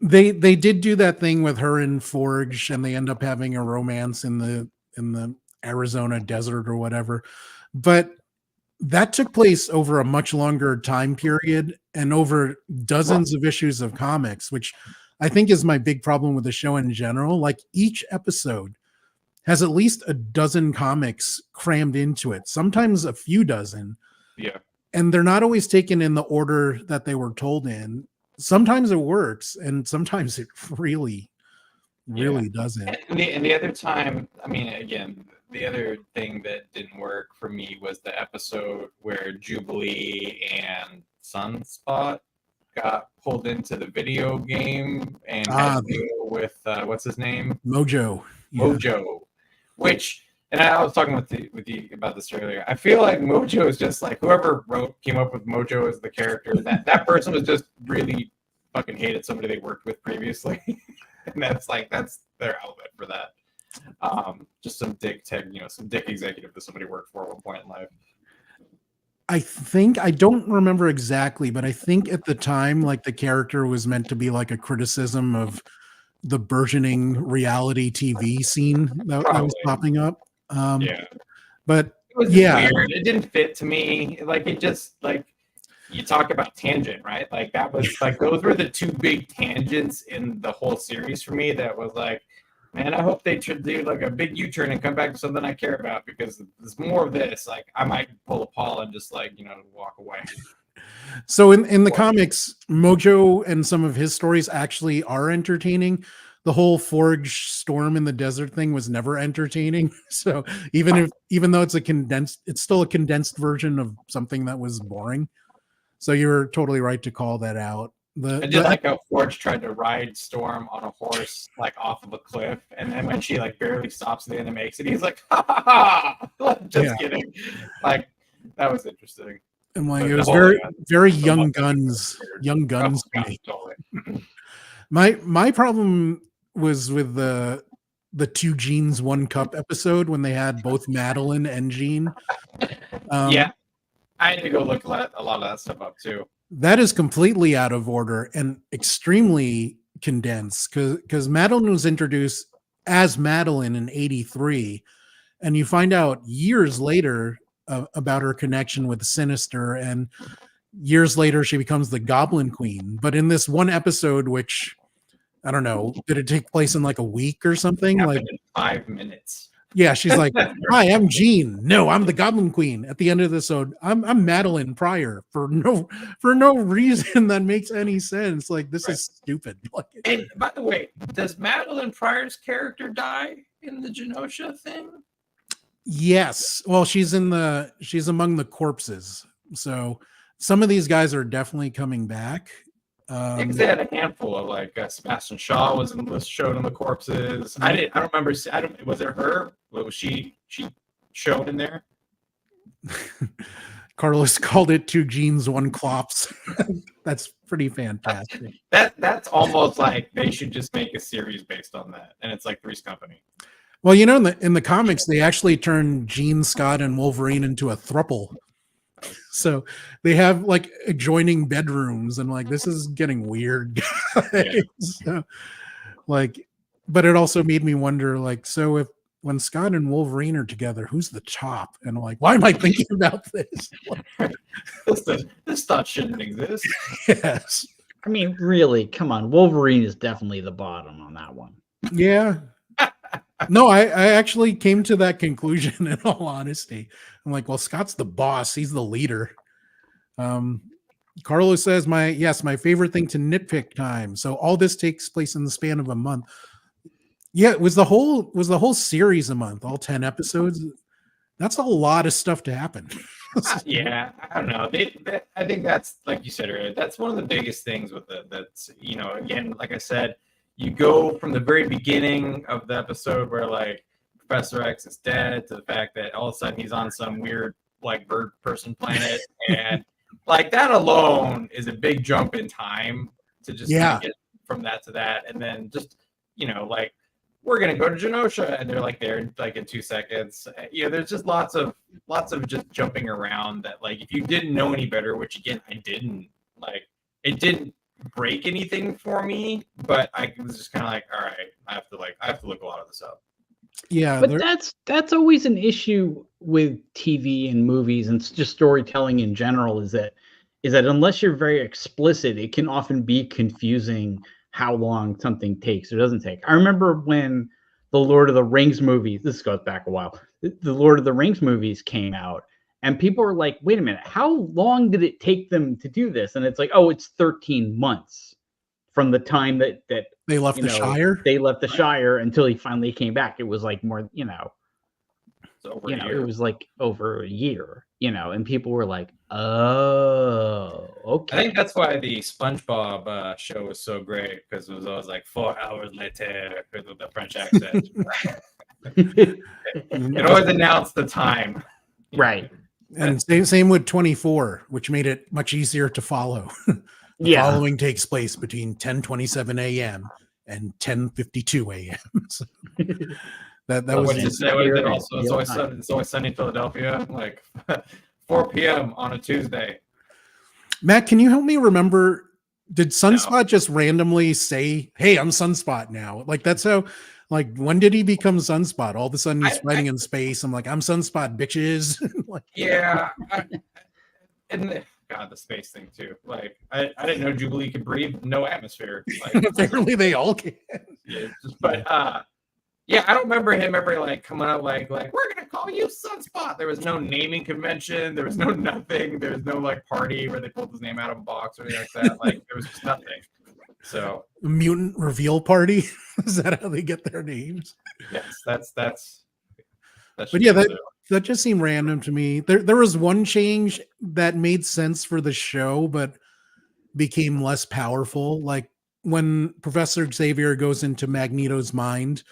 They did do that thing with her and Forge, and they end up having a romance in the Arizona desert or whatever. But that took place over a much longer time period and over dozens of issues of comics, which I think is my big problem with the show in general. Each episode has at least a dozen comics crammed into it, sometimes a few dozen. Yeah. And they're not always taken in the order that they were told in. Sometimes it works, and sometimes it really doesn't. And the other time, I mean, again, the other thing that didn't work for me was the episode where Jubilee and Sunspot got pulled into the video game and had to deal with what's his name? Mojo. Mojo. Which, and I was talking with you about this earlier. I feel like Mojo is just whoever came up with Mojo as the character. That person was just really fucking hated somebody they worked with previously, and that's their outlet for that. Just some dick executive that somebody worked for at one point in life. I don't remember exactly, but I think at the time, the character was meant to be a criticism of the burgeoning reality TV scene that was popping up. But it was weird. It didn't fit to me. It just you talk about tangent, right? That was those were the two big tangents in the whole series for me. That was man, I hope they should do a big U-turn and come back to something I care about, because there's more of this. I might pull a Paul and just walk away. So in the comics, Mojo and some of his stories actually are entertaining. The whole Forge Storm in the desert thing was never entertaining. So even though it's still a condensed version of something that was boring. So you're totally right to call that out. I did like how Forge tried to ride Storm on a horse like off of a cliff, and then when she like barely stops at the end and makes it, he's like, ha ha ha! Just kidding. Like that was interesting. And like it was very young guns. Totally. My problem was with the 2 Genes 1 Cup episode when they had both Madeline and Gene. Yeah, I had to go look a lot of that stuff up too. That is completely out of order and extremely condensed because Madeline was introduced as Madeline in '83, and you find out years later about her connection with Sinister, and years later she becomes the Goblin Queen. But in this one episode, which I don't know, did it take place in like a week or something? Like in 5 minutes. Yeah, she's like, "Hi, I'm Jean. No, I'm the Goblin Queen." At the end of the episode, I'm Madeline Pryor for no reason that makes any sense. Like this is stupid. And by the way, does Madeline Pryor's character die in the Genosha thing? Yes. Well, she's among the corpses. So some of these guys are definitely coming back. Because they had a handful of like Sebastian Shaw was showed in the corpses. I don't remember. Was it her? Was she shown in there? Carlos called it 2 Genes 1 Clops. That's pretty fantastic. That's almost like they should just make a series based on that, and it's like Three's Company. Well, you know, in the comics, they actually turned Jean, Scott, and Wolverine into a throuple. So they have like adjoining bedrooms, and like this is getting weird. So, like, but it also made me wonder, like, so when Scott and Wolverine are together, who's the top? And like, why am I thinking about this? This thought shouldn't exist. Yes. I mean, really, come on. Wolverine is definitely the bottom on that one. Yeah. No, I actually came to that conclusion in all honesty. I'm like, well, Scott's the boss. He's the leader. Carlos says, my favorite thing to nitpick time. So all this takes place in the span of a month. Yeah, it was the whole series a month, all 10 episodes. That's a lot of stuff to happen. Yeah, I don't know. I think that's, like you said earlier, that's one of the biggest things with it. That's, you know, again, like I said, you go from the very beginning of the episode where like Professor X is dead to the fact that all of a sudden he's on some weird like bird person planet, and like that alone is a big jump in time to just get from that to that, and then just, you know, like we're gonna go to Genosha, and they're like there like in 2 seconds. You know, there's just lots of just jumping around that, like, if you didn't know any better, which again I didn't, like it didn't break anything for me, but I was just kind of like, all right, I have to look a lot of this up. Yeah, but that's always an issue with TV and movies and just storytelling in general, is that unless you're very explicit, it can often be confusing how long something takes or doesn't take. I remember when the Lord of the Rings movies, this goes back a while, the Lord of the Rings movies came out, and people were like, wait a minute, how long did it take them to do this? And it's like, oh, it's 13 months from the time that they left the Shire. They left the Shire until he finally came back. It was like more, it was like over a year, and people were like, oh, okay. I think that's why the SpongeBob show was so great, because it was always like 4 hours later with the French accent. It always announced the time. Right. And same with 24, which made it much easier to follow. The following takes place between 10:27 a.m. and 10:52 a.m. So that was it's always sunny in Philadelphia, like 4 p.m. on a Tuesday. Matt, can you help me remember? Did Sunspot just randomly say, "Hey, I'm Sunspot now"? Like that's how. Like, when did he become Sunspot? All of a sudden, he's fighting in space. I'm like, I'm Sunspot, bitches. Like, yeah. And the space thing, too. Like, I didn't know Jubilee could breathe no atmosphere. Like, apparently, they all can. Yeah, but, I don't remember him ever, like, coming out like we're going to call you Sunspot. plot. There was no naming convention. There was no nothing. There was no like party where they pulled his name out of a box or anything like that. Like there was just nothing. So mutant reveal party. Is that how they get their names? Yes, that's. But yeah, that just seemed random to me. There was one change that made sense for the show, but became less powerful. Like when Professor Xavier goes into Magneto's mind,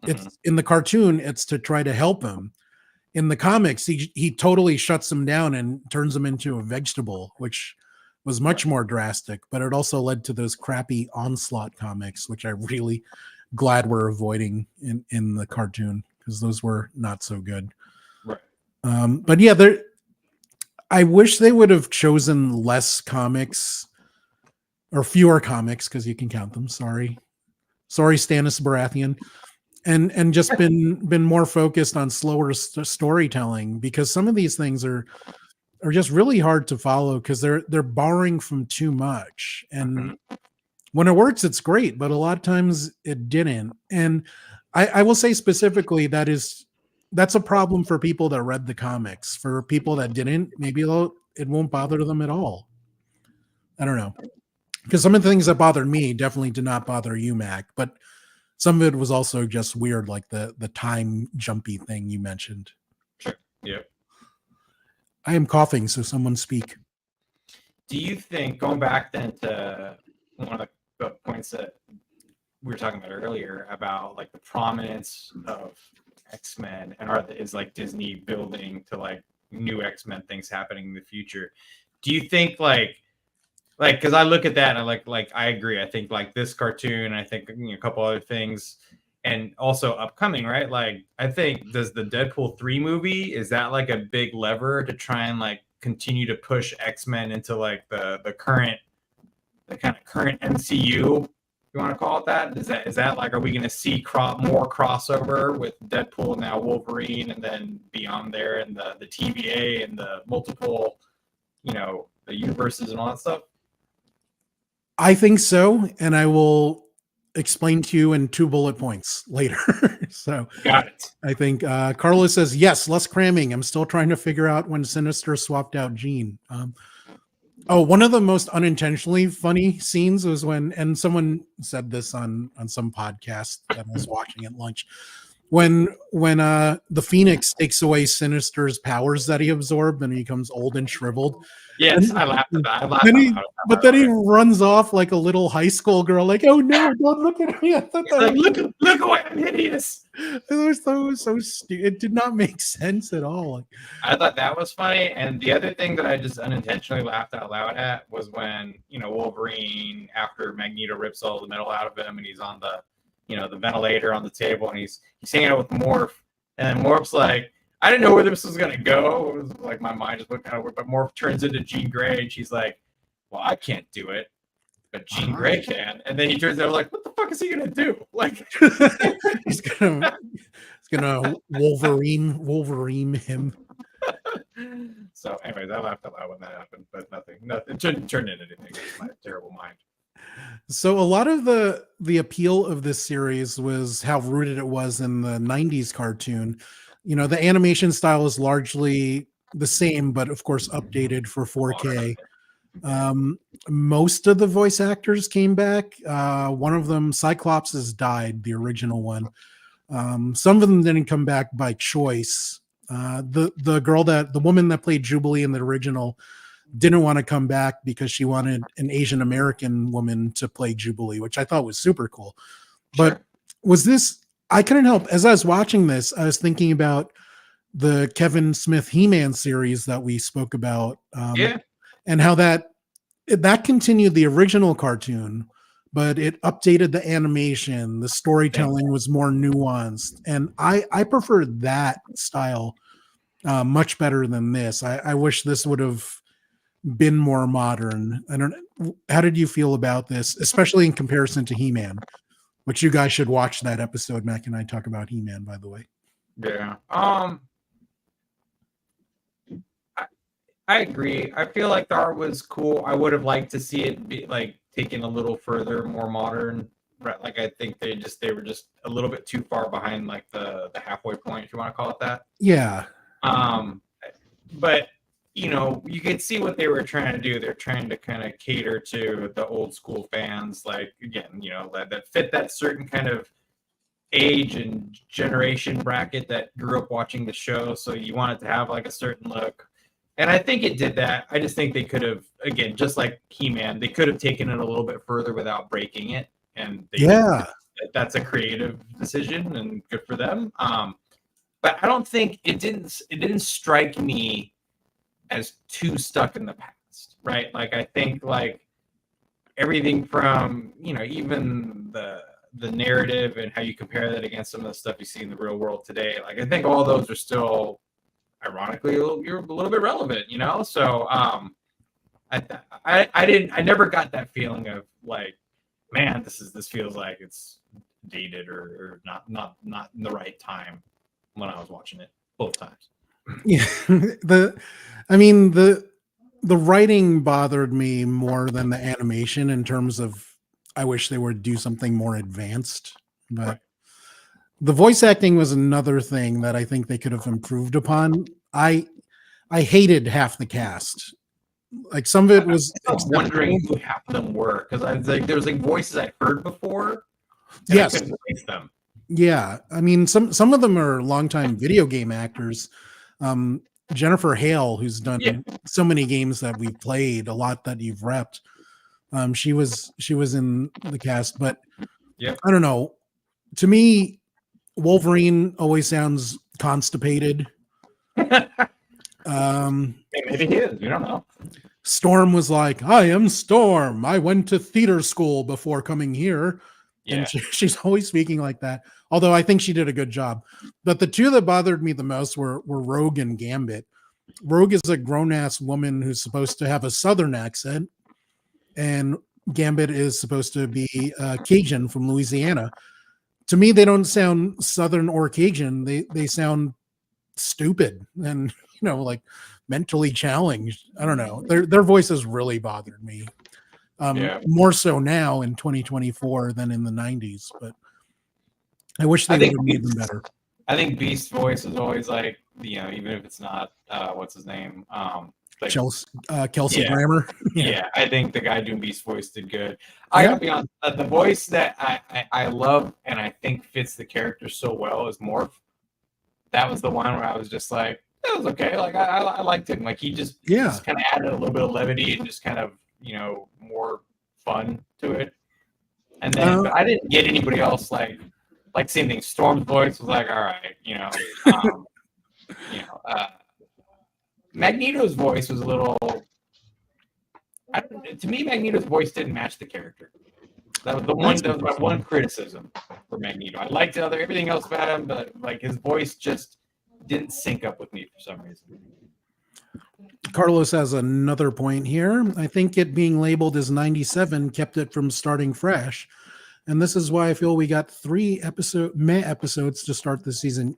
it's in the cartoon, it's to try to help him. In the comics, he totally shuts him down and turns him into a vegetable, which was much more drastic, but it also led to those crappy Onslaught comics, which I really glad we're avoiding in the cartoon, because those were not so good. Right. But yeah, I wish they would have chosen less comics or fewer comics, because you can count them. Sorry, Stannis Baratheon, and just been more focused on slower storytelling, because some of these things are just really hard to follow because they're borrowing from too much. And when it works, it's great, but a lot of times it didn't. And I will say specifically that's a problem for people that read the comics. For people that didn't, maybe it won't bother them at all. I don't know. Because some of the things that bothered me definitely did not bother you, Mac, but some of it was also just weird, like the time jumpy thing you mentioned. Sure. Yeah. I am coughing, so someone speak. Do you think, going back then to one of the points that we were talking about earlier about like the prominence of X-Men, and is like Disney building to like new X-Men things happening in the future? Do you think like because I look at that and I agree. I think like this cartoon, I think a couple other things, and also upcoming, right? Like I think does the Deadpool 3 movie, is that like a big lever to try and like continue to push X-Men into like the kind of current MCU? You want to call it that? Is that like, are we going to see more crossover with Deadpool, now Wolverine, and then beyond there, and the TVA and the multiple, the universes and all that stuff? I think so, and I will explain to you in 2 bullet points later. So got it. I think Carlos says yes, less cramming. I'm still trying to figure out when Sinister swapped out Jean. One of the most unintentionally funny scenes was and someone said this on some podcast that I was watching at lunch, when the Phoenix takes away Sinister's powers that he absorbed and he becomes old and shriveled. Yes, I laughed at that. But then he runs off like a little high school girl, like, "Oh no, don't look at me!" I thought that look away, I'm hideous. It was so stupid. It did not make sense at all. I thought that was funny. And the other thing that I just unintentionally laughed out loud at was when Wolverine, after Magneto rips all the metal out of him, and he's on the the ventilator on the table, and he's hanging out with Morph, and then Morph's like, I didn't know where this was going to go. It was like my mind just went kind of weird, but Morph turns into Jean Grey, and she's like, well, I can't do it, but Jean Grey can. And then he turns out like, what the fuck is he going to do? Like, he's gonna Wolverine him. So anyways, I laughed a lot when that happened, but nothing it shouldn't turn into anything. It's my terrible mind. So a lot of the appeal of this series was how rooted it was in the 90s cartoon. The animation style is largely the same, but of course updated for 4K. Most of the voice actors came back. One of them, Cyclops, has died, the original one. Some of them didn't come back by choice. The woman that played Jubilee in the original didn't want to come back because she wanted an Asian American woman to play Jubilee, which I thought was super cool. But I couldn't help, as I was watching this, I was thinking about the Kevin Smith He-Man series that we spoke about. And how that continued the original cartoon, but it updated the animation. The storytelling was more nuanced. And I prefer that style much better than this. I wish this would have been more modern. How did you feel about this, especially in comparison to He-Man, which you guys should watch that episode. Mac and I talk about He-Man, by the way. Yeah. I agree. I feel like the art was cool. I would have liked to see it be like taken a little further, more modern. Like I think they were just a little bit too far behind like the halfway point, if you want to call it that. Yeah. But you could see what they were trying to do. They're trying to kind of cater to the old school fans, like again, that fit that certain kind of age and generation bracket that grew up watching the show. So you wanted to have like a certain look. And I think it did that. I just think they could have, again, just like He-Man, they could have taken it a little bit further without breaking it. And that's a creative decision and good for them. But I don't think it didn't strike me as too stuck in the past, right? Like I think like everything from even the narrative and how you compare that against some of the stuff you see in the real world today. Like I think all those are still, ironically, you're a little bit relevant, So I never got that feeling of like, man, this feels like it's dated or not in the right time when I was watching it both times. Yeah, the writing bothered me more than the animation in terms of I wish they would do something more advanced, but the voice acting was another thing that I think they could have improved upon. I hated half the cast. Like some of it was I was wondering who half of them were because I was like, there was like voices I heard before. Yes. I couldn't place them. Yeah, I mean some of them are longtime video game actors. Jennifer Hale, who's done so many games that we've played, a lot that you've repped. She was in the cast, but I don't know. To me, Wolverine always sounds constipated. Maybe he is. You don't know. Storm was like, I am Storm. I went to theater school before coming here. Yeah. And she's always speaking like that. Although I think she did a good job. But the two that bothered me the most were Rogue and Gambit. Rogue is a grown-ass woman who's supposed to have a Southern accent. And Gambit is supposed to be Cajun from Louisiana. To me, they don't sound Southern or Cajun. They sound stupid and, like mentally challenged. I don't know. Their voices really bothered me. More so now in 2024 than in the 90s, but I wish they would have made them better. I think Beast's voice is always like, even if it's not, what's his name? Like, Kelsey Grammer. Yeah, I think the guy doing Beast's voice did good. I gotta be honest, the voice that I love and I think fits the character so well is Morph. That was the one where I was just like, that was okay. Like I liked him. Like he just kind of added a little bit of levity and just kind of more fun to it. And then but I didn't get anybody else like same thing. Storm's voice was like, all right, Magneto's voice was a little. To me, Magneto's voice didn't match the character. That was my one criticism for Magneto. I liked everything else about him, but like his voice just didn't sync up with me for some reason. Carlos has another point here. I think it being labeled as 97 kept it from starting fresh. And this is why I feel we got 3 episodes to start the season.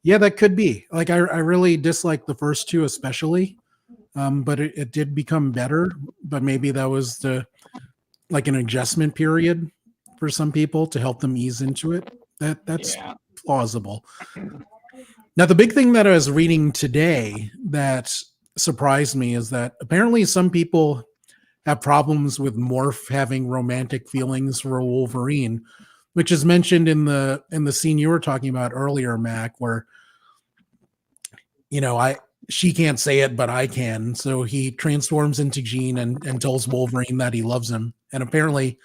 Yeah, that could be. Like I really disliked the first 2 especially. But it did become better. But maybe that was an adjustment period for some people to help them ease into it. That's plausible. Now, the big thing that I was reading today that surprised me is that apparently some people have problems with Morph having romantic feelings for Wolverine, which is mentioned in the scene you were talking about earlier, Mac, where she can't say it, but I can. So he transforms into Jean and tells Wolverine that he loves him. And apparently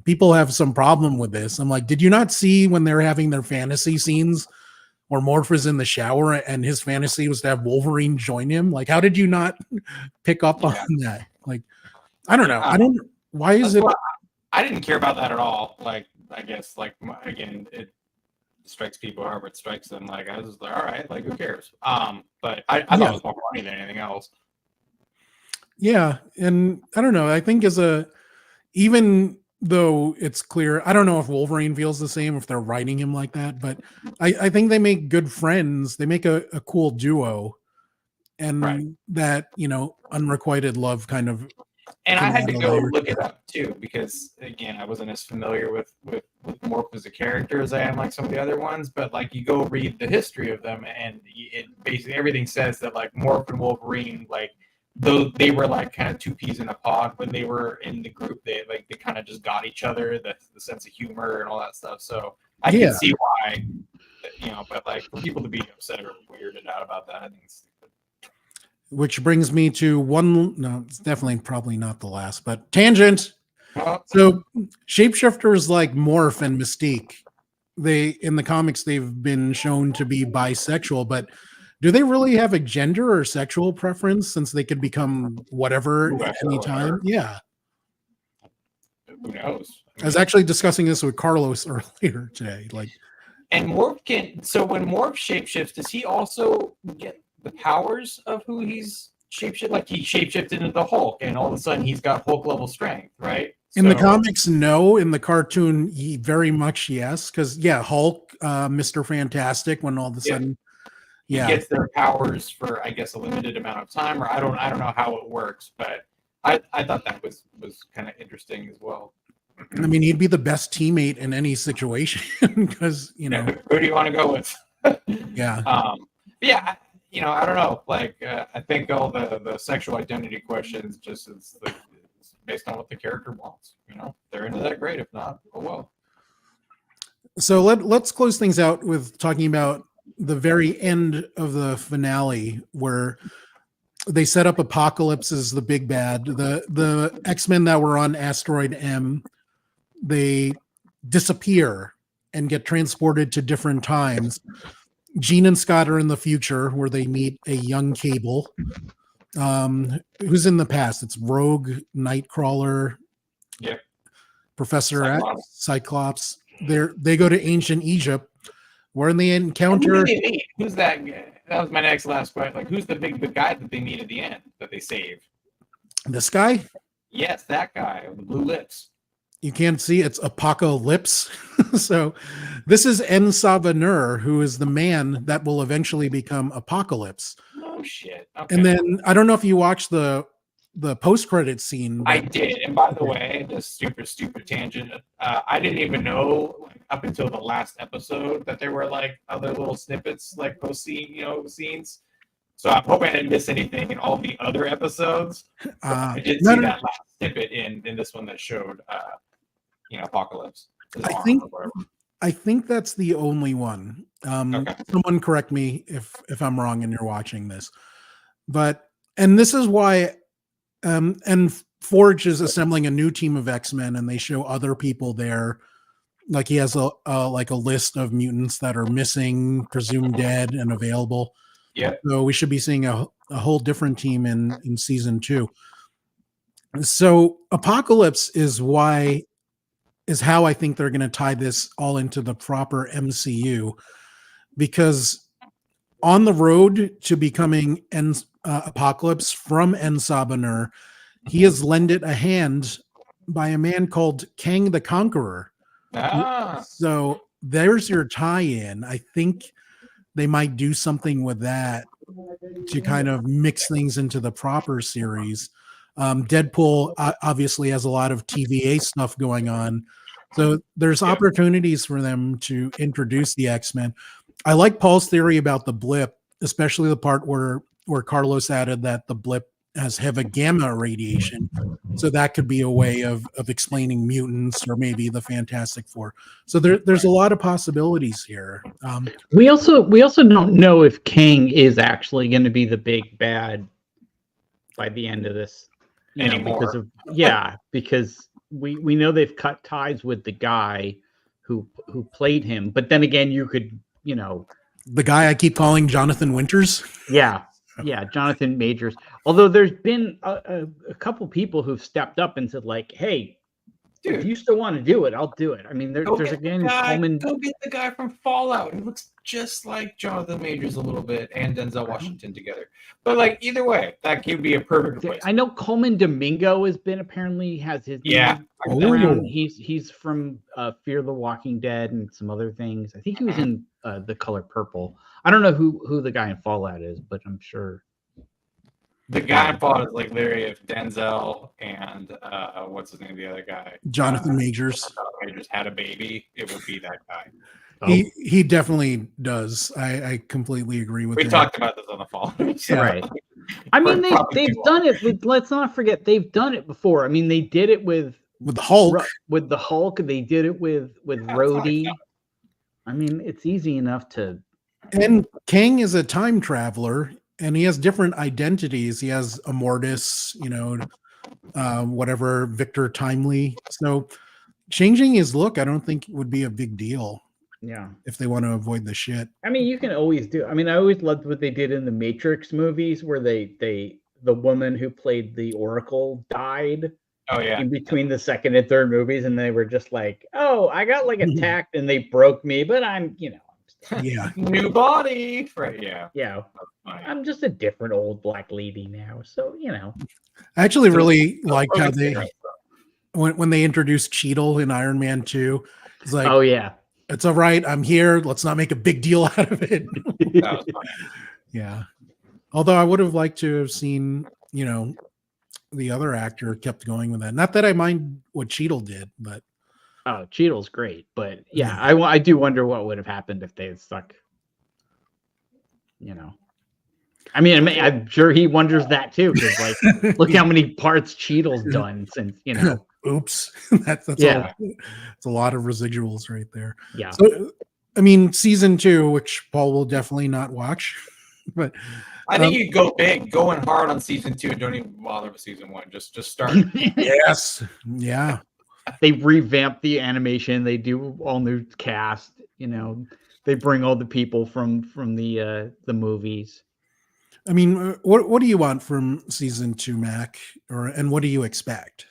people have some problem with this. I'm like, did you not see when they're having their fantasy scenes where Morph is in the shower and his fantasy was to have Wolverine join him? Like, how did you not pick up on that? Like, I don't know. Why is it? I didn't care about that at all. Like, I guess, again, it strikes people however it strikes them. Like, I was like, all right, like, who cares? But I thought it was more funny than anything else. Yeah. And I don't know. I think even though it's clear, I don't know if Wolverine feels the same if they're writing him like that, but I think they make good friends. They make a cool duo, and that unrequited love kind of And I had to go look it up too, because again, I wasn't as familiar with Morph as a character as I am like some of the other ones. But like, you go read the history of them, and it basically everything says that like Morph and Wolverine, like though they were like kind of two peas in a pod when they were in the group, they kind of just got each other, the sense of humor and all that stuff. So I can see why, but like for people to be upset or weirded out about that, I think it's stupid. Which brings me to one. No, it's definitely probably not the last, but tangent. So shapeshifters like Morph and Mystique, they in the comics they've been shown to be bisexual, but do they really have a gender or sexual preference since they could become whatever at any time? Yeah. Who knows? I was actually discussing this with Carlos earlier today. Like, and Morph so when Morph shapeshifts, does he also get the powers of who he's shapeshifted? Like he shapeshifted into the Hulk, and all of a sudden he's got Hulk level strength, right? In the comics, no. In the cartoon, he very much yes, because Hulk, Mr. Fantastic, when all of a sudden, he gets their powers for I guess a limited amount of time, or I don't know how it works, but I thought that was kind of interesting as well. I mean, he'd be the best teammate in any situation because who do you want to go with? Yeah. I don't know. Like, I think all the sexual identity questions just it's based on what the character wants. They're into that, great. If not, oh well. So let's close things out with talking about the very end of the finale, where they set up Apocalypse as the big bad. The X-Men that were on Asteroid M, they disappear and get transported to different times. Jean and Scott are in the future where they meet a young Cable. Who's in the past? It's Rogue, Nightcrawler, Professor X, Cyclops. They go to ancient Egypt where they encounter. Who's that guy? That was my last question. Like, who's the guy that they meet at the end that they save? This guy? Yes, that guy with the blue lips. You can't see, it's Apocalypse. So this is En-Savanur, who is the man that will eventually become Apocalypse. Oh shit. Okay. And then I don't know if you watched the post-credit scene. I did. And by the way, this stupid tangent. I didn't even know up until the last episode that there were like other little snippets, like post-scene, scenes. So I'm hoping I didn't miss anything in all the other episodes. I did see that last snippet in this one that showed Apocalypse. I think that's the only one. Okay. Someone correct me if I'm wrong and you're watching this. And this is why and Forge is assembling a new team of X-Men, and they show other people there. Like he has a list of mutants that are missing, presumed dead, and available. Yeah. So we should be seeing a whole different team in season 2. So Apocalypse is how I think they're going to tie this all into the proper MCU, because on the road to becoming Apocalypse from En-Savanur, he is lended a hand by a man called Kang the Conqueror. So there's your tie-in. I think they might do something with that to kind of mix things into the proper series. Deadpool obviously has a lot of TVA stuff going on. So there's opportunities for them to introduce the X-Men. I like Paul's theory about the blip, especially the part where Carlos added that the blip has heavy gamma radiation. So that could be a way of explaining mutants or maybe the Fantastic Four. So there's a lot of possibilities here. We also don't know if Kang is actually going to be the big bad by the end of this. Because we know they've cut ties with the guy who played him, but then again, you could the guy I keep calling Jonathan Winters. Yeah, Jonathan Majors. Although there's been a couple people who've stepped up and said, like, hey, dude, if you still want to do it, I'll do it. I mean, there's a guy named Coleman. Go get the guy from Fallout. He looks just like Jonathan Majors a little bit and Denzel Washington together. But like either way, that could be a perfect place. I know Coleman Domingo has his name. He's from Fear the Walking Dead and some other things. I think he was in The Color Purple. I don't know who the guy in Fallout is, but I'm sure. The guy involved is like literally if Denzel and what's his name, the other guy, Jonathan Majors. Majors had a baby, it would be that guy. He definitely does. I completely agree with. We talked about this on the fall, so. Right? I mean, they've done it with. Let's not forget they've done it before. I mean, they did it with the Hulk. With the Hulk, they did it with Rhodey. I mean, it's easy enough to. And Kang is a time traveler, and he has different identities. He has Immortus, whatever, Victor Timely. So changing his look, I don't think would be a big deal. Yeah. If they want to avoid the shit. I mean, you can always do. I mean, I always loved what they did in the Matrix movies where the woman who played the Oracle died. Oh yeah. In between the second and third movies, and they were just like, "Oh, I got like attacked and they broke me, but I'm, yeah, new body." Right, yeah. Yeah. I'm just a different old black lady now. So, I actually really liked how they when they introduced Cheadle in Iron Man 2. It's like, oh yeah. It's all right. I'm here. Let's not make a big deal out of it. That was funny. Yeah. Although I would have liked to have seen, the other actor kept going with that. Not that I mind what Cheadle did, but. Oh, Cheadle's great. But yeah, I do wonder what would have happened if they had stuck, I mean, I'm sure he wonders that too. Because like, look how many parts Cheadle's done since, Oops. That's yeah. It's a lot of residuals right there. Yeah. So, I mean, season 2, which Paul will definitely not watch, but I think you go big, going hard on season 2. Don't even bother with season 1. Just start. Yes. Yeah. They revamp the animation. They do all new cast. They bring all the people from the movies. I mean, what do you want from season 2, Mac? And what do you expect?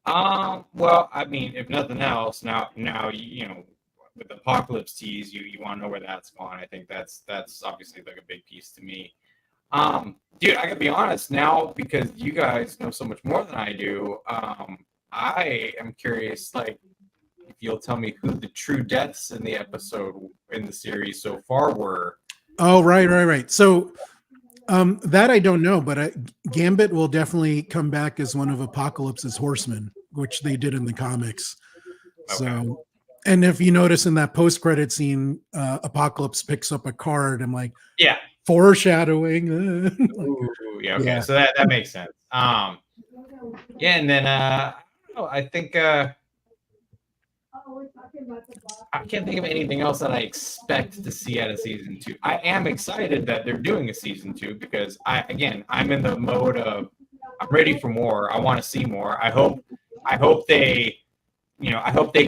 Well, I mean, if nothing else, now with the Apocalypse tease, you want to know where that's going. I think that's obviously like a big piece to me. Dude, I gotta be honest now because you guys know so much more than I do. I am curious, like, if you'll tell me who the true deaths in the episode in the series so far were. Oh, right. So, that I don't know, but Gambit will definitely come back as one of Apocalypse's horsemen, which they did in the comics. Okay. So, and if you notice in that post-credit scene, Apocalypse picks up a card. I'm like, yeah, foreshadowing. Ooh, yeah, okay, yeah. So that makes sense. Yeah, and then I think I can't think of anything else that I expect to see out of season 2. I am excited that they're doing a season 2 because I'm in the mode of I'm ready for more. I want to see more. I hope they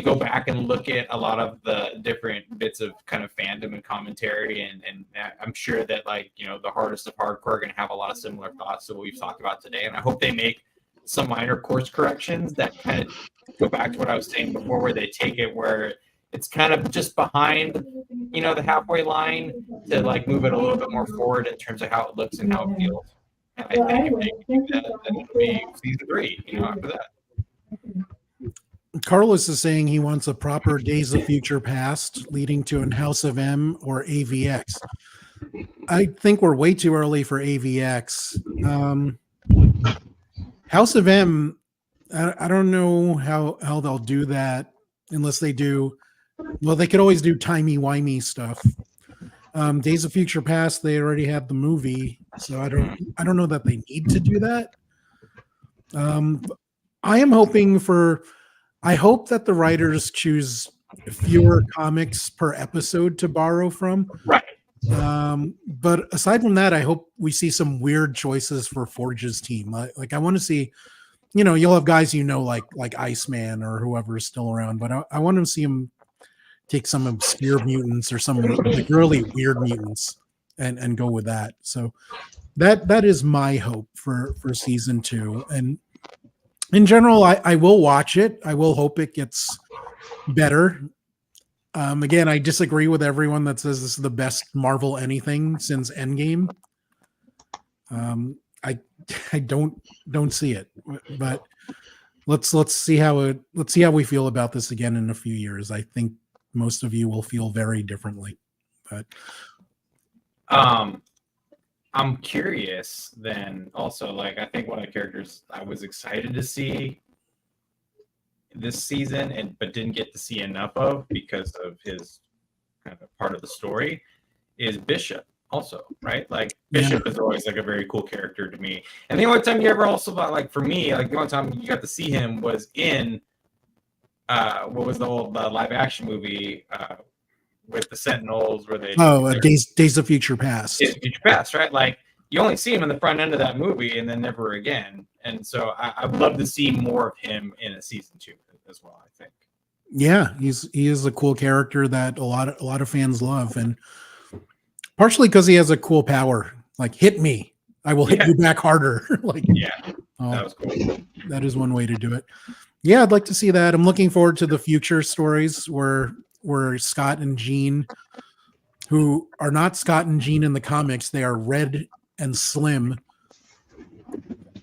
go back and look at a lot of the different bits of kind of fandom and commentary, and I'm sure that the hardest of hardcore are going to have a lot of similar thoughts to what we've talked about today, and I hope they make some minor course corrections that kind of go back to what I was saying before, where they take it where it's kind of just behind, the halfway line to move it a little bit more forward in terms of how it looks and how it feels. And I think if they can do that, then it'll be season 3, after that. Carlos is saying he wants a proper Days of Future Past leading to an House of M or AVX. I think we're way too early for AVX. House of M, I don't know how they'll do that unless they do. Well, they could always do timey-wimey stuff. Days of Future Past, they already have the movie, so I don't know that they need to do that. I hope that the writers choose fewer comics per episode to borrow from. Right. But aside from that, I hope we see some weird choices for Forge's team. Like I want to see, you'll have guys like Iceman or whoever is still around, but I want to see him take some obscure mutants or some really weird mutants and go with that. So that is my hope for season 2. And in general, I will watch it. I will hope it gets better. Again, I disagree with everyone that says this is the best Marvel anything since Endgame. I don't see it, but let's see how we feel about this again in a few years. I think most of you will feel very differently, but I'm curious then also, like, I think one of the characters I was excited to see this season but didn't get to see enough of because of his kind of part of the story is Bishop also, right? Like Bishop is always like a very cool character to me. And the only time you ever also like for me, like the only time you got to see him was in what was the old live action movie with the Sentinels where they Days of Future Past. Days of Future Past, right? Like you only see him in the front end of that movie and then never again. And so I'd love to see more of him in a season 2 as well, I think. Yeah, he is a cool character that a lot of fans love, and partially because he has a cool power, like hit me, I will hit you back harder. Like, that was cool. That is one way to do it. Yeah, I'd like to see that. I'm looking forward to the future stories where Scott and Jean, who are not Scott and Jean in the comics, they are Red and Slim.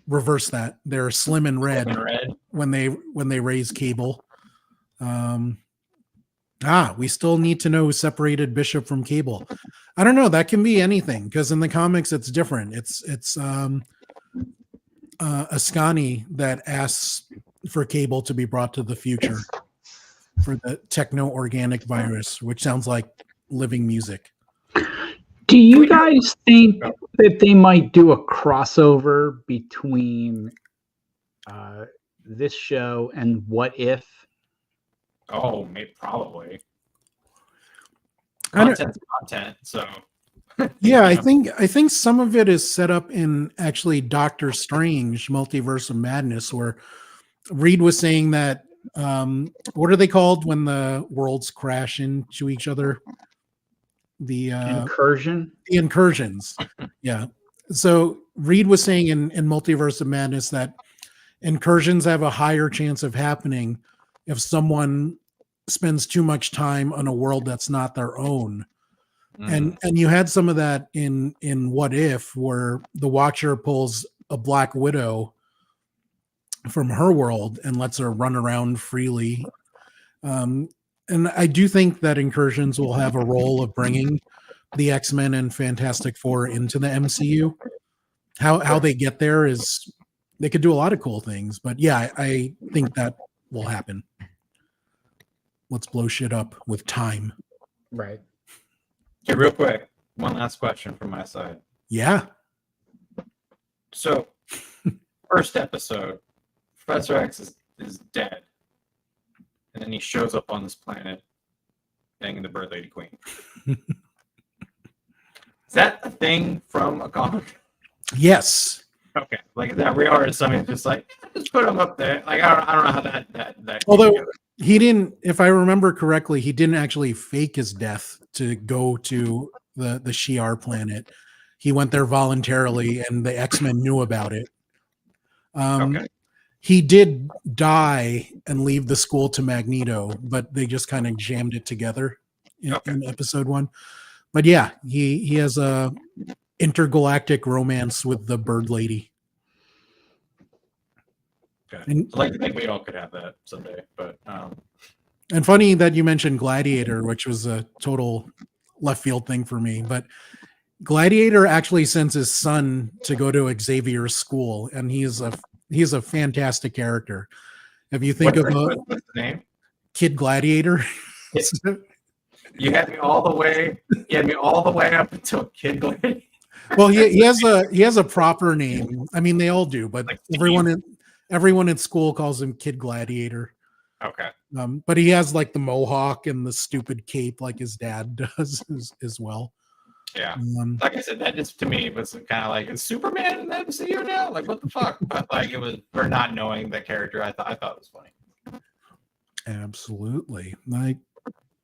Reverse that. They're Slim and Red, when they raise Cable. We still need to know who separated Bishop from Cable. I don't know. That can be anything because in the comics it's different. It's Ascani that asks for Cable to be brought to the future for the techno-organic virus, which sounds like living music. Do you guys think that they might do a crossover between this show and What If? Oh, maybe probably. Content's content, so yeah, I think some of it is set up in actually Doctor Strange Multiverse of Madness, where Reed was saying that what are they called when the worlds crash into each other? The incursion. The incursions. Yeah. So Reed was saying in Multiverse of Madness that incursions have a higher chance of happening if someone spends too much time on a world that's not their own. And you had some of that in What If, where the Watcher pulls a Black Widow from her world and lets her run around freely. And I do think that incursions will have a role of bringing the X-Men and Fantastic Four into the MCU. How they get there is they could do a lot of cool things, but yeah, I think that will happen. Let's blow shit up with time. Right. Okay, real quick, one last question from my side. Yeah. So, first episode, Professor X is dead. And then he shows up on this planet banging the Bird Lady Queen. Is that a thing from a comic? Yes. Okay. Like, is that real, or is somebody just like, just put him up there? Like, I don't know how that although he didn't, if I remember correctly, he didn't actually fake his death to go to the Shi'ar planet. He went there voluntarily, and the X-Men knew about it. Okay. He did die and leave the school to Magneto, but they just kind of jammed it together in episode 1. But yeah, he has a intergalactic romance with the Bird Lady. Okay. And, I think we all could have that someday, but and funny that you mentioned Gladiator, which was a total left field thing for me, but Gladiator actually sends his son to go to Xavier's school, and he's a fantastic character. If you think what's the name? Kid Gladiator. You had me all the way up until Kid Gladiator. Well, he has a proper name. I mean, they all do, but like everyone at school calls him Kid Gladiator. Okay. But he has like the mohawk and the stupid cape like his dad does as well. Yeah. Like I said, that just to me was kind of like, is Superman in the MCU now? Like, what the fuck? But like, it was for not knowing the character. I thought it was funny. Absolutely.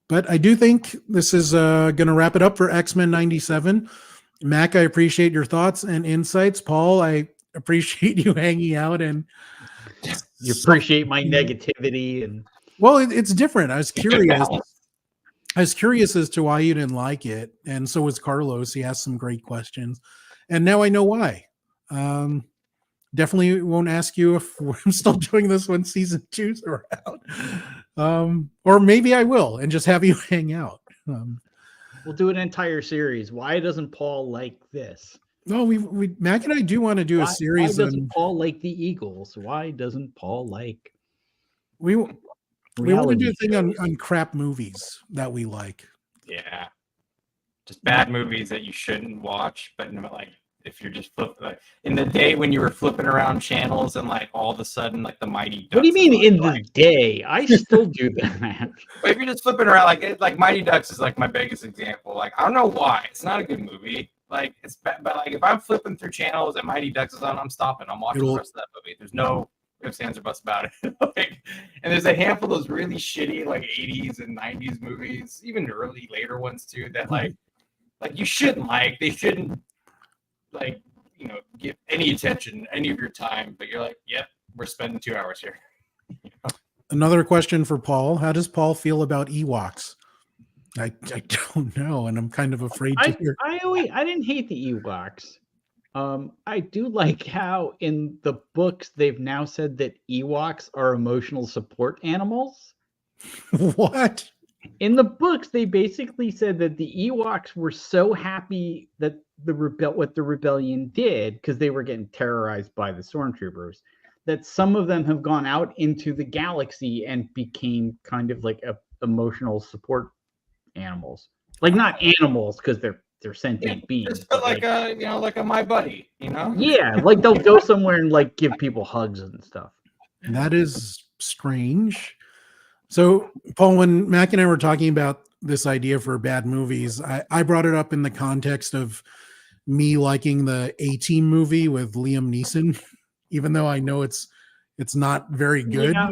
But I do think this is going to wrap it up for X-Men 97. Mac, I appreciate your thoughts and insights. Paul, I appreciate you hanging out, and you appreciate my negativity. And well, it's different. I was curious. I was curious as to why you didn't like it, and so was Carlos. He asked some great questions, and now I know why. Definitely won't ask you if I'm still doing this when season 2's around, or maybe I will and just have you hang out. We'll do an entire series. Why doesn't Paul like this? No, we Mac and I do want to do a series. Why doesn't Paul like the Eagles? Why doesn't Paul like? We want to do a thing on crap movies that we like. Yeah, just bad movies that you shouldn't watch, but like if you're just like in the day when you were flipping around channels and like all of a sudden like the Mighty Ducks. What do you mean in the day? I still do that. But if you're just flipping around, like Mighty Ducks is like my biggest example. Like I don't know why it's not a good movie. Like it's bad, but like if I'm flipping through channels and Mighty Ducks is on, I'm stopping. I'm watching the rest of that movie. There's no ifs, ands, or buts about it. Like, and there's a handful of those really shitty like 80s and 90s movies, even early later ones too, that like you shouldn't like. They shouldn't like give any attention, any of your time. But you're like, yep, we're spending 2 hours here. Another question for Paul: how does Paul feel about Ewoks? I don't know, and I'm kind of afraid to hear. I didn't hate the Ewoks. I do like how in the books they've now said that Ewoks are emotional support animals. What? In the books, they basically said that the Ewoks were so happy that what the rebellion did, because they were getting terrorized by the stormtroopers, that some of them have gone out into the galaxy and became kind of like emotional support animals. Like not animals because they're sentient beings. But like a my buddy, Yeah, like they'll go somewhere and like give people hugs and stuff. That is strange. So, Paul, when Mac and I were talking about this idea for bad movies, I brought it up in the context of me liking the A-Team movie with Liam Neeson, even though I know it's not very good. Yeah,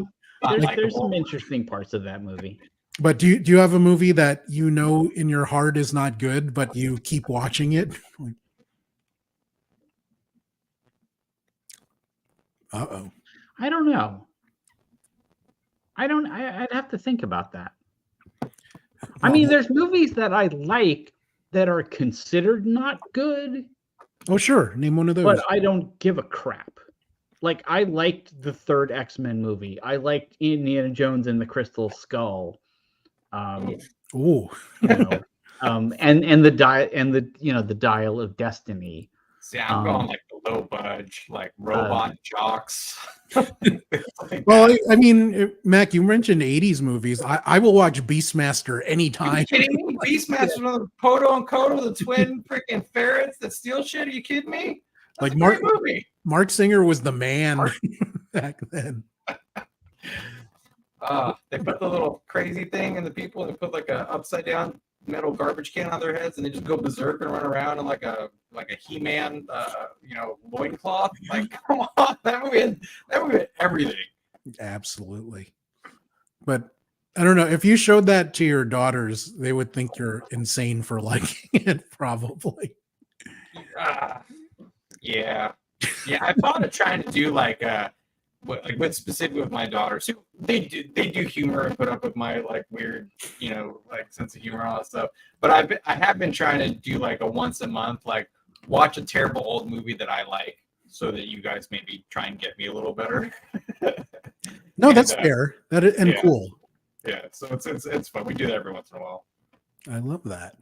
there's some interesting parts of that movie. But do you have a movie that you know in your heart is not good, but you keep watching it? Uh-oh. I don't know. I'd have to think about that. I mean, there's movies that I like that are considered not good. Oh, sure. Name one of those. But I don't give a crap. Like, I liked the third X-Men movie. I liked Indiana Jones and the Crystal Skull. Oh. And the Dial of Destiny. See, I'm going like the low budge, like robot jocks. Well, I mean, Mac, you mentioned 80s movies. I will watch Beastmaster anytime. Are you kidding me? Beastmaster, Podo and Kodo, the twin freaking ferrets that steal shit. Are you kidding me? That's like movie. Mark Singer was the man back then. They put the little crazy thing in the people, and they put like a upside down metal garbage can on their heads, and they just go berserk and run around in like a He-Man, loincloth. Like, come on, that movie had everything. Absolutely. But I don't know, if you showed that to your daughters, they would think you're insane for liking it, probably. Yeah. I thought of trying to do with specifically with my daughters, who they do humor and put up with my like weird, like sense of humor and all that stuff. But I have been trying to do like a once a month, like watch a terrible old movie that I like, so that you guys maybe try and get me a little better. No, that's fair. Cool. Yeah, so it's fun. We do that every once in a while. I love that.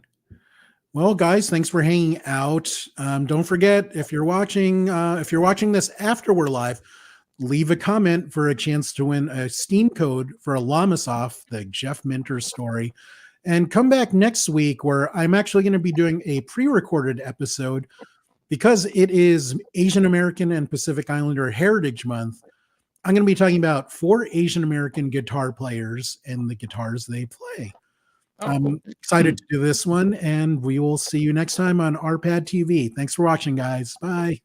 Well, guys, thanks for hanging out. Don't forget, if you're watching this after we're live, leave a comment for a chance to win a Steam code for a Lamasoff, the Jeff Minter story. And come back next week, where I'm actually going to be doing a pre-recorded episode because it is Asian American and Pacific Islander Heritage Month. I'm going to be talking about 4 Asian American guitar players and the guitars they play. I'm excited to do this one, and we will see you next time on RPadTV. Thanks for watching, guys. Bye.